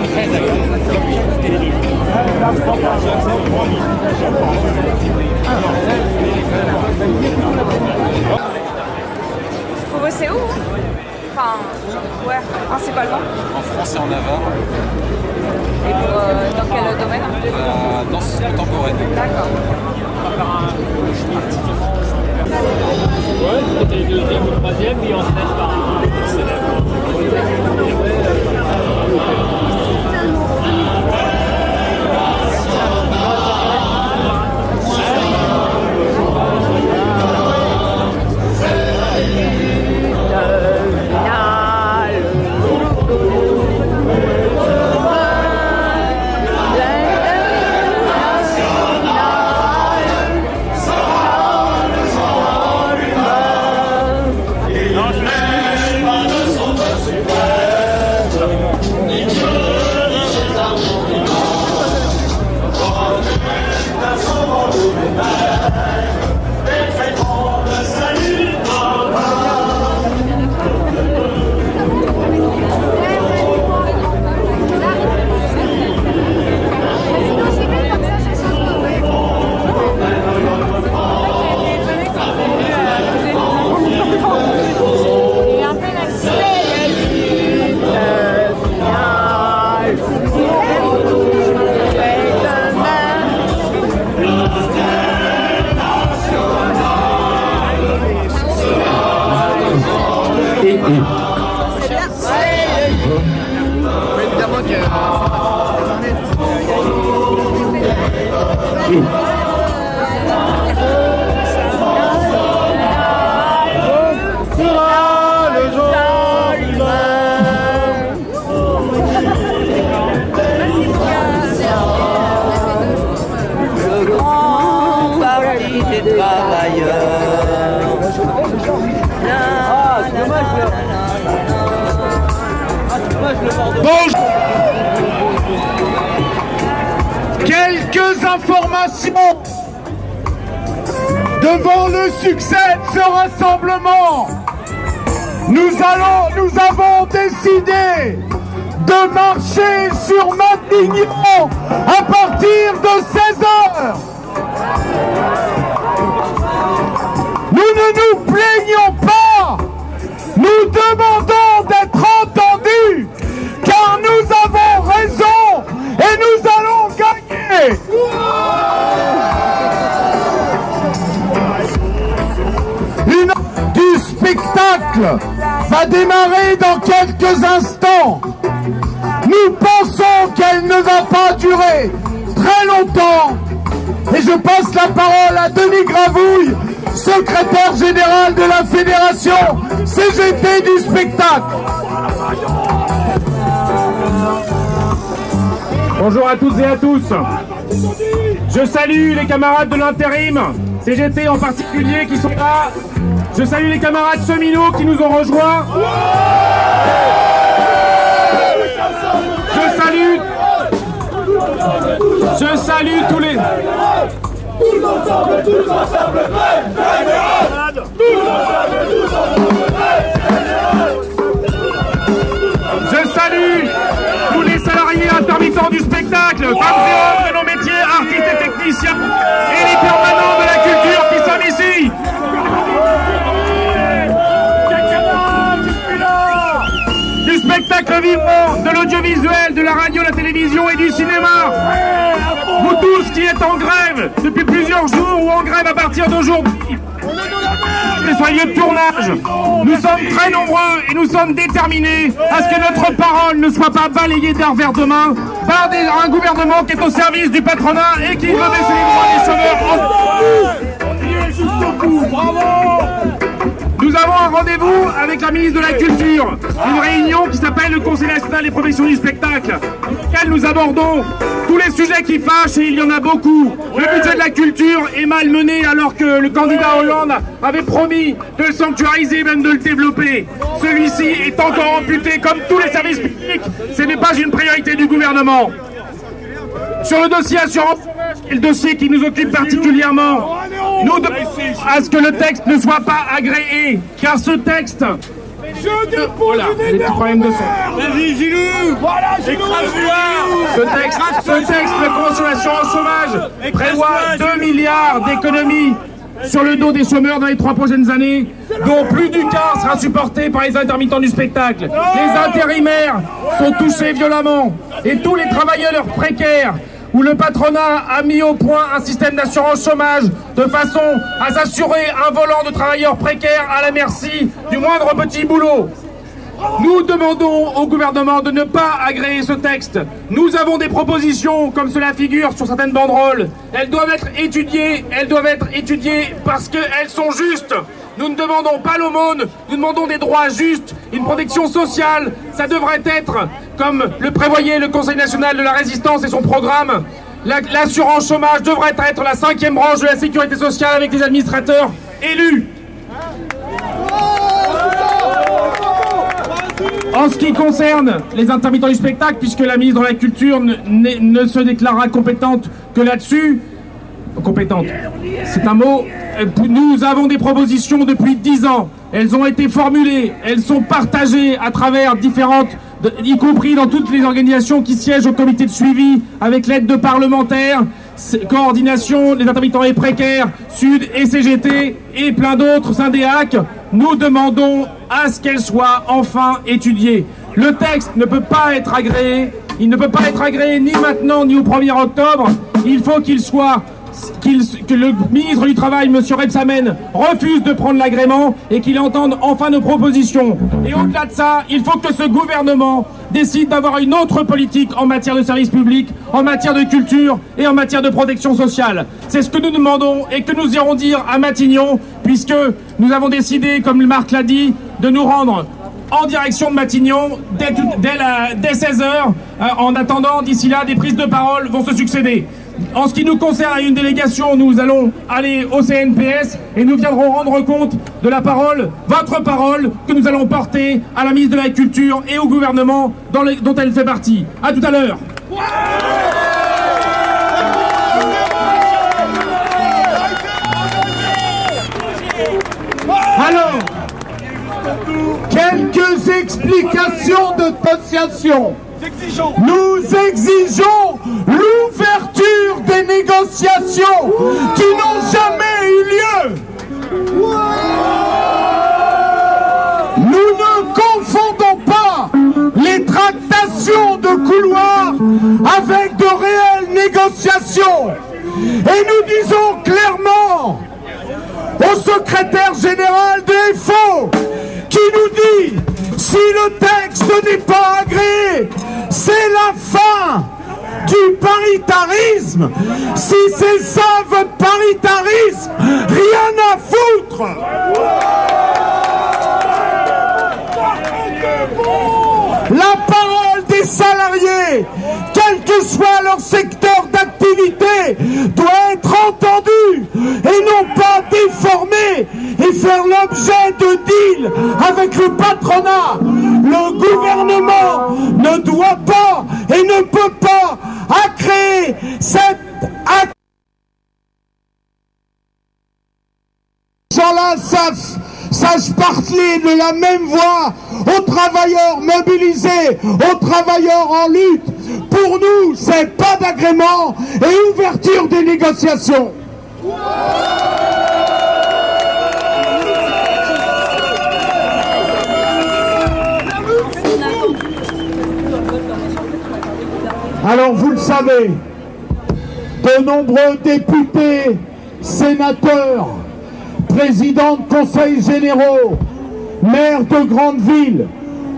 Vous bossez où? Enfin, ouais, principalement. En France et en Navarre. Et pour, dans quel domaine? Danse contemporaine. D'accord. Ouais, c'était le deuxième ou le troisième, puis on se laisse par un célèbre. Quelques informations devant le succès de ce rassemblement. Nous avons décidé de marcher sur Matignon à partir de 16h. Nous ne nous plaignons pas, nous demandons d'être entendus, car nous avons raison et nous allons gagner. Une heure du spectacle va démarrer dans quelques instants. Nous pensons qu'elle ne va pas durer très longtemps. Et je passe la parole à Denis Gravouille, secrétaire général de la Fédération CGT du spectacle. Bonjour à toutes et à tous. Je salue les camarades de l'intérim, CGT en particulier qui sont là. Je salue les camarades cheminots qui nous ont rejoints. Je salue tous les... Tous ensemble, tous ensemble, Je salue intermittents du spectacle, femmes et hommes de nos métiers, artistes et techniciens, et les permanents de la culture qui sont ici. Du spectacle vivant, de l'audiovisuel, de la radio, la télévision et du cinéma. Vous tous qui êtes en grève depuis plusieurs jours ou en grève à partir d'aujourd'hui, sur les lieux de tournage, nous sommes très nombreux et nous sommes déterminés à ce que notre parole ne soit pas balayée d'un revers de main par un gouvernement qui est au service du patronat et qui veut baisser les droits des chômeurs. Bravo! Nous avons un rendez-vous avec la ministre de la Culture, une réunion qui s'appelle le Conseil national des professions du spectacle, dans lequel nous abordons tous les sujets qui fâchent, et il y en a beaucoup. Le budget de la culture est malmené alors que le candidat Hollande avait promis de le sanctuariser et même de le développer. Celui-ci est encore amputé comme tous les services publics. Ce n'est pas une priorité du gouvernement. Sur le dossier assurance, le dossier qui nous occupe particulièrement, nous demandons à ce que le texte ne soit pas agréé, car ce texte... Voilà, les petits problèmes de son. Vas-y, Gilou! Voilà, Gilou! Ce texte de convention d'assurance chômage prévoit 2 milliards d'économies sur le dos des chômeurs dans les 3 prochaines années, dont plus du quart sera supporté par les intermittents du spectacle. Les intérimaires sont touchés violemment, et tous les travailleurs précaires, où le patronat a mis au point un système d'assurance chômage de façon à s'assurer un volant de travailleurs précaires à la merci du moindre petit boulot. Nous demandons au gouvernement de ne pas agréer ce texte. Nous avons des propositions, comme cela figure sur certaines banderoles. Elles doivent être étudiées parce qu'elles sont justes. Nous ne demandons pas l'aumône, nous demandons des droits justes, une protection sociale. Ça devrait être, comme le prévoyait le Conseil national de la résistance et son programme, l'assurance chômage devrait être la 5e branche de la sécurité sociale avec des administrateurs élus. En ce qui concerne les intermittents du spectacle, puisque la ministre de la Culture ne se déclarera compétente que là-dessus, compétente, c'est un mot, nous avons des propositions depuis 10 ans, elles ont été formulées, elles sont partagées à travers différentes, y compris dans toutes les organisations qui siègent au comité de suivi, avec l'aide de parlementaires, coordination des intermittents et précaires, Sud et CGT et plein d'autres syndéacs. Nous demandons à ce qu'elle soit enfin étudiée. Le texte ne peut pas être agréé, il ne peut pas être agréé ni maintenant ni au 1er octobre. Il faut que le ministre du Travail, M. Rebsamen, refuse de prendre l'agrément et qu'il entende enfin nos propositions. Et au-delà de ça, il faut que ce gouvernement décide d'avoir une autre politique en matière de services publics, en matière de culture et en matière de protection sociale. C'est ce que nous demandons et que nous irons dire à Matignon, puisque nous avons décidé, comme Marc l'a dit, de nous rendre en direction de Matignon dès 16 h. En attendant, d'ici là, des prises de parole vont se succéder. En ce qui nous concerne, à une délégation, nous allons aller au CNPS et nous viendrons rendre compte de la parole, votre parole, que nous allons porter à la ministre de la Culture et au gouvernement dont elle fait partie. À tout à l'heure. Alors, quelques explications de négociation. Nous exigeons l'ouverture des négociations qui n'ont jamais eu lieu. Nous ne confondons pas les tractations de couloir avec de réelles négociations. Et nous disons clairement au secrétaire général de FO qui nous dit: si le texte n'est pas agréé, c'est la fin du paritarisme. Si c'est ça votre paritarisme, rien à foutre. La parole des salariés, quel que soit leur secteur d'activité, doit être entendue et non pas déformée et faire l'objet de deals avec le patronat. Le gouvernement ne doit pas et ne peut pas créer cette gens-là sache parler de la même voix aux travailleurs mobilisés, aux travailleurs en lutte. Pour nous, c'est pas d'agrément et ouverture des négociations. Alors vous le savez, de nombreux députés, sénateurs, présidents de conseils généraux, maires de grandes villes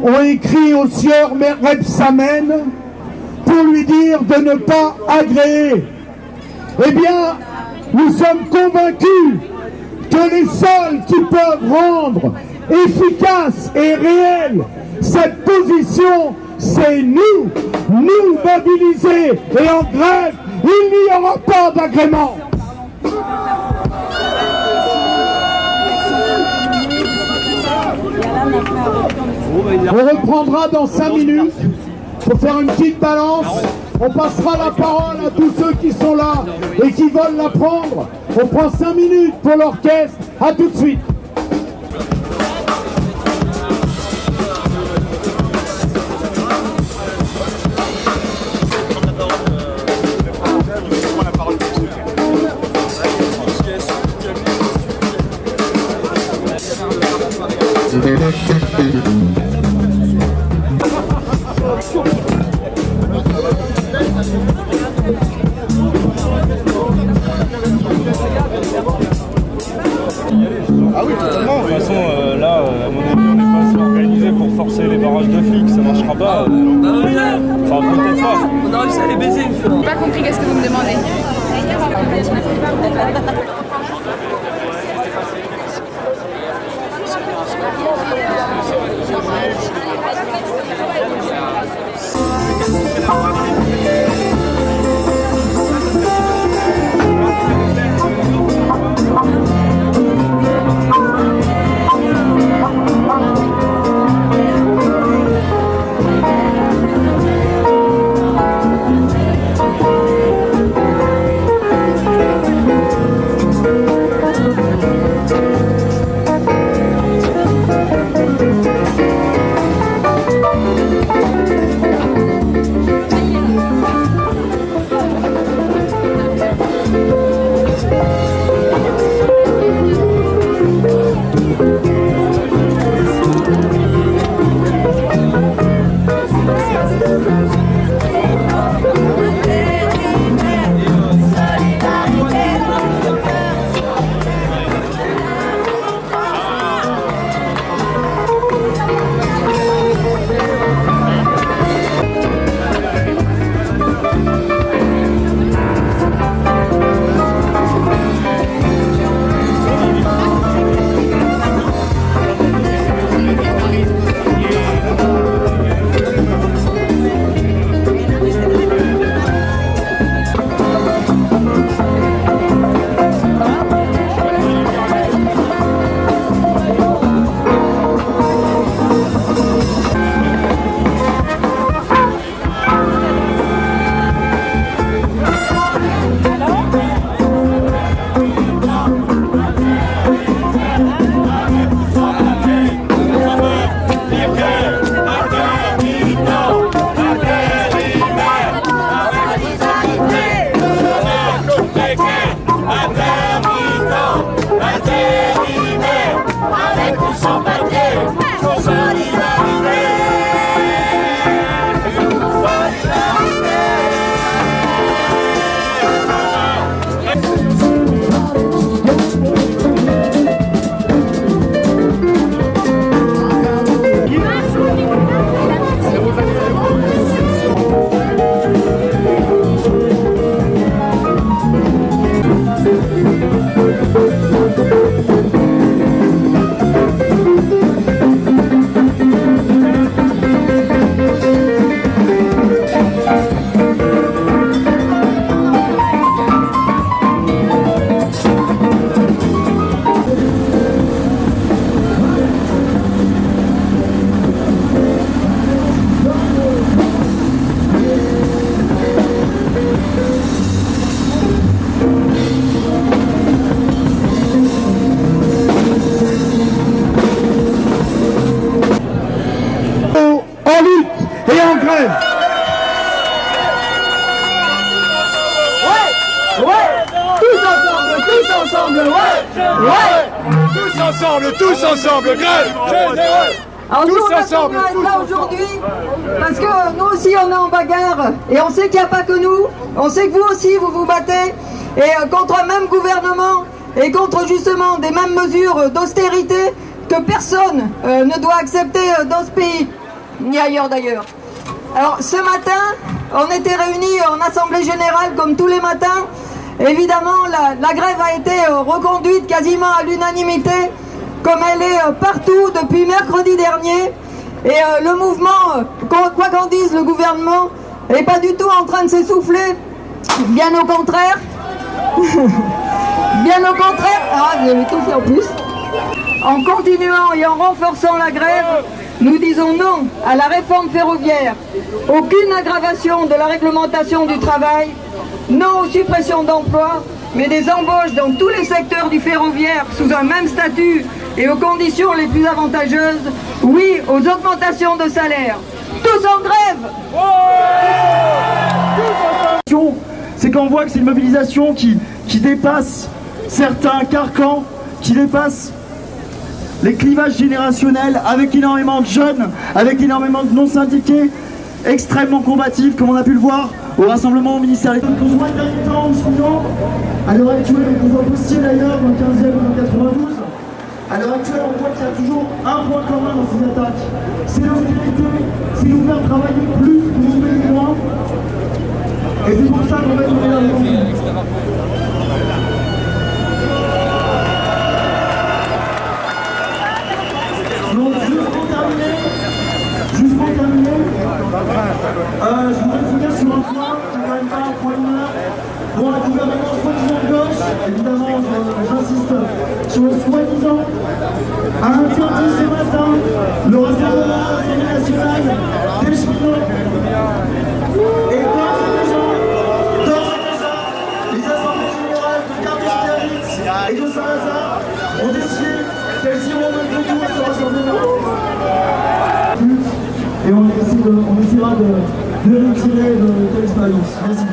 ont écrit au sieur Rebsamen pour lui dire de ne pas agréer. Eh bien, nous sommes convaincus que les seuls qui peuvent rendre efficace et réelle cette position, c'est nous mobilisés et en grève, il n'y aura pas d'agrément. On reprendra dans 5 minutes pour faire une petite balance. On passera la parole à tous ceux qui sont là et qui veulent la prendre. On prend 5 minutes pour l'orchestre. À tout de suite. Ah oui, totalement. De toute façon, là, à mon avis, on n'est pas assez organisé pour forcer les barrages de flics, ça marchera pas. Enfin, peut-être pas. On a réussi à les baiser une fois. J'ai pas compris qu'est-ce que vous me demandez. ensemble, ouais, ouais. Tous ensemble, grève générale. Alors nous, on a tenu à être là aujourd'hui parce que nous aussi on est en bagarre et on sait qu'il n'y a pas que nous, on sait que vous aussi vous vous battez et contre un même gouvernement et contre justement des mêmes mesures d'austérité que personne ne doit accepter dans ce pays, ni ailleurs d'ailleurs. Alors ce matin, on était réunis en assemblée générale comme tous les matins. Évidemment, la grève a été reconduite quasiment à l'unanimité, comme elle est partout depuis mercredi dernier. Et le mouvement, quoi qu'en dise le gouvernement, n'est pas du tout en train de s'essouffler. Bien au contraire. Bien au contraire. Ah, vous avez tout fait en plus. En continuant et en renforçant la grève, nous disons non à la réforme ferroviaire, aucune aggravation de la réglementation du travail, non aux suppressions d'emplois, mais des embauches dans tous les secteurs du ferroviaire sous un même statut et aux conditions les plus avantageuses, oui aux augmentations de salaire. Tous en grève! C'est qu'on voit que c'est une mobilisation qui dépasse certains carcans, qui dépasse les clivages générationnels, avec énormément de jeunes, avec énormément de non-syndiqués, extrêmement combatifs, comme on a pu le voir au rassemblement au ministère de l'État. À l'heure actuelle, on voit Postier d'ailleurs, dans le 15e ou dans le 92. À l'heure actuelle, on voit qu'il y a toujours un point commun dans ces attaques. C'est l'austérité, c'est nous faire travailler plus pour nous payer moins. Et c'est pour ça qu'on va trouver la réponse. Donc, juste pour terminer, je voudrais finir sur un point qui n'est quand même pas un point mineur. Bon, la gouvernement soi-disant de gauche, évidemment, j'insiste sur le soi-disant, a interdit ce matin le rassemblement à l'Assemblée nationale des cheminots. Et d'ores et déjà, les assemblées générales de Carlos et de Saint-Lazare ont décidé qu'elles iront malgré tout à ce rassemblement. Et on essaiera de retirer de telle expérience. Merci.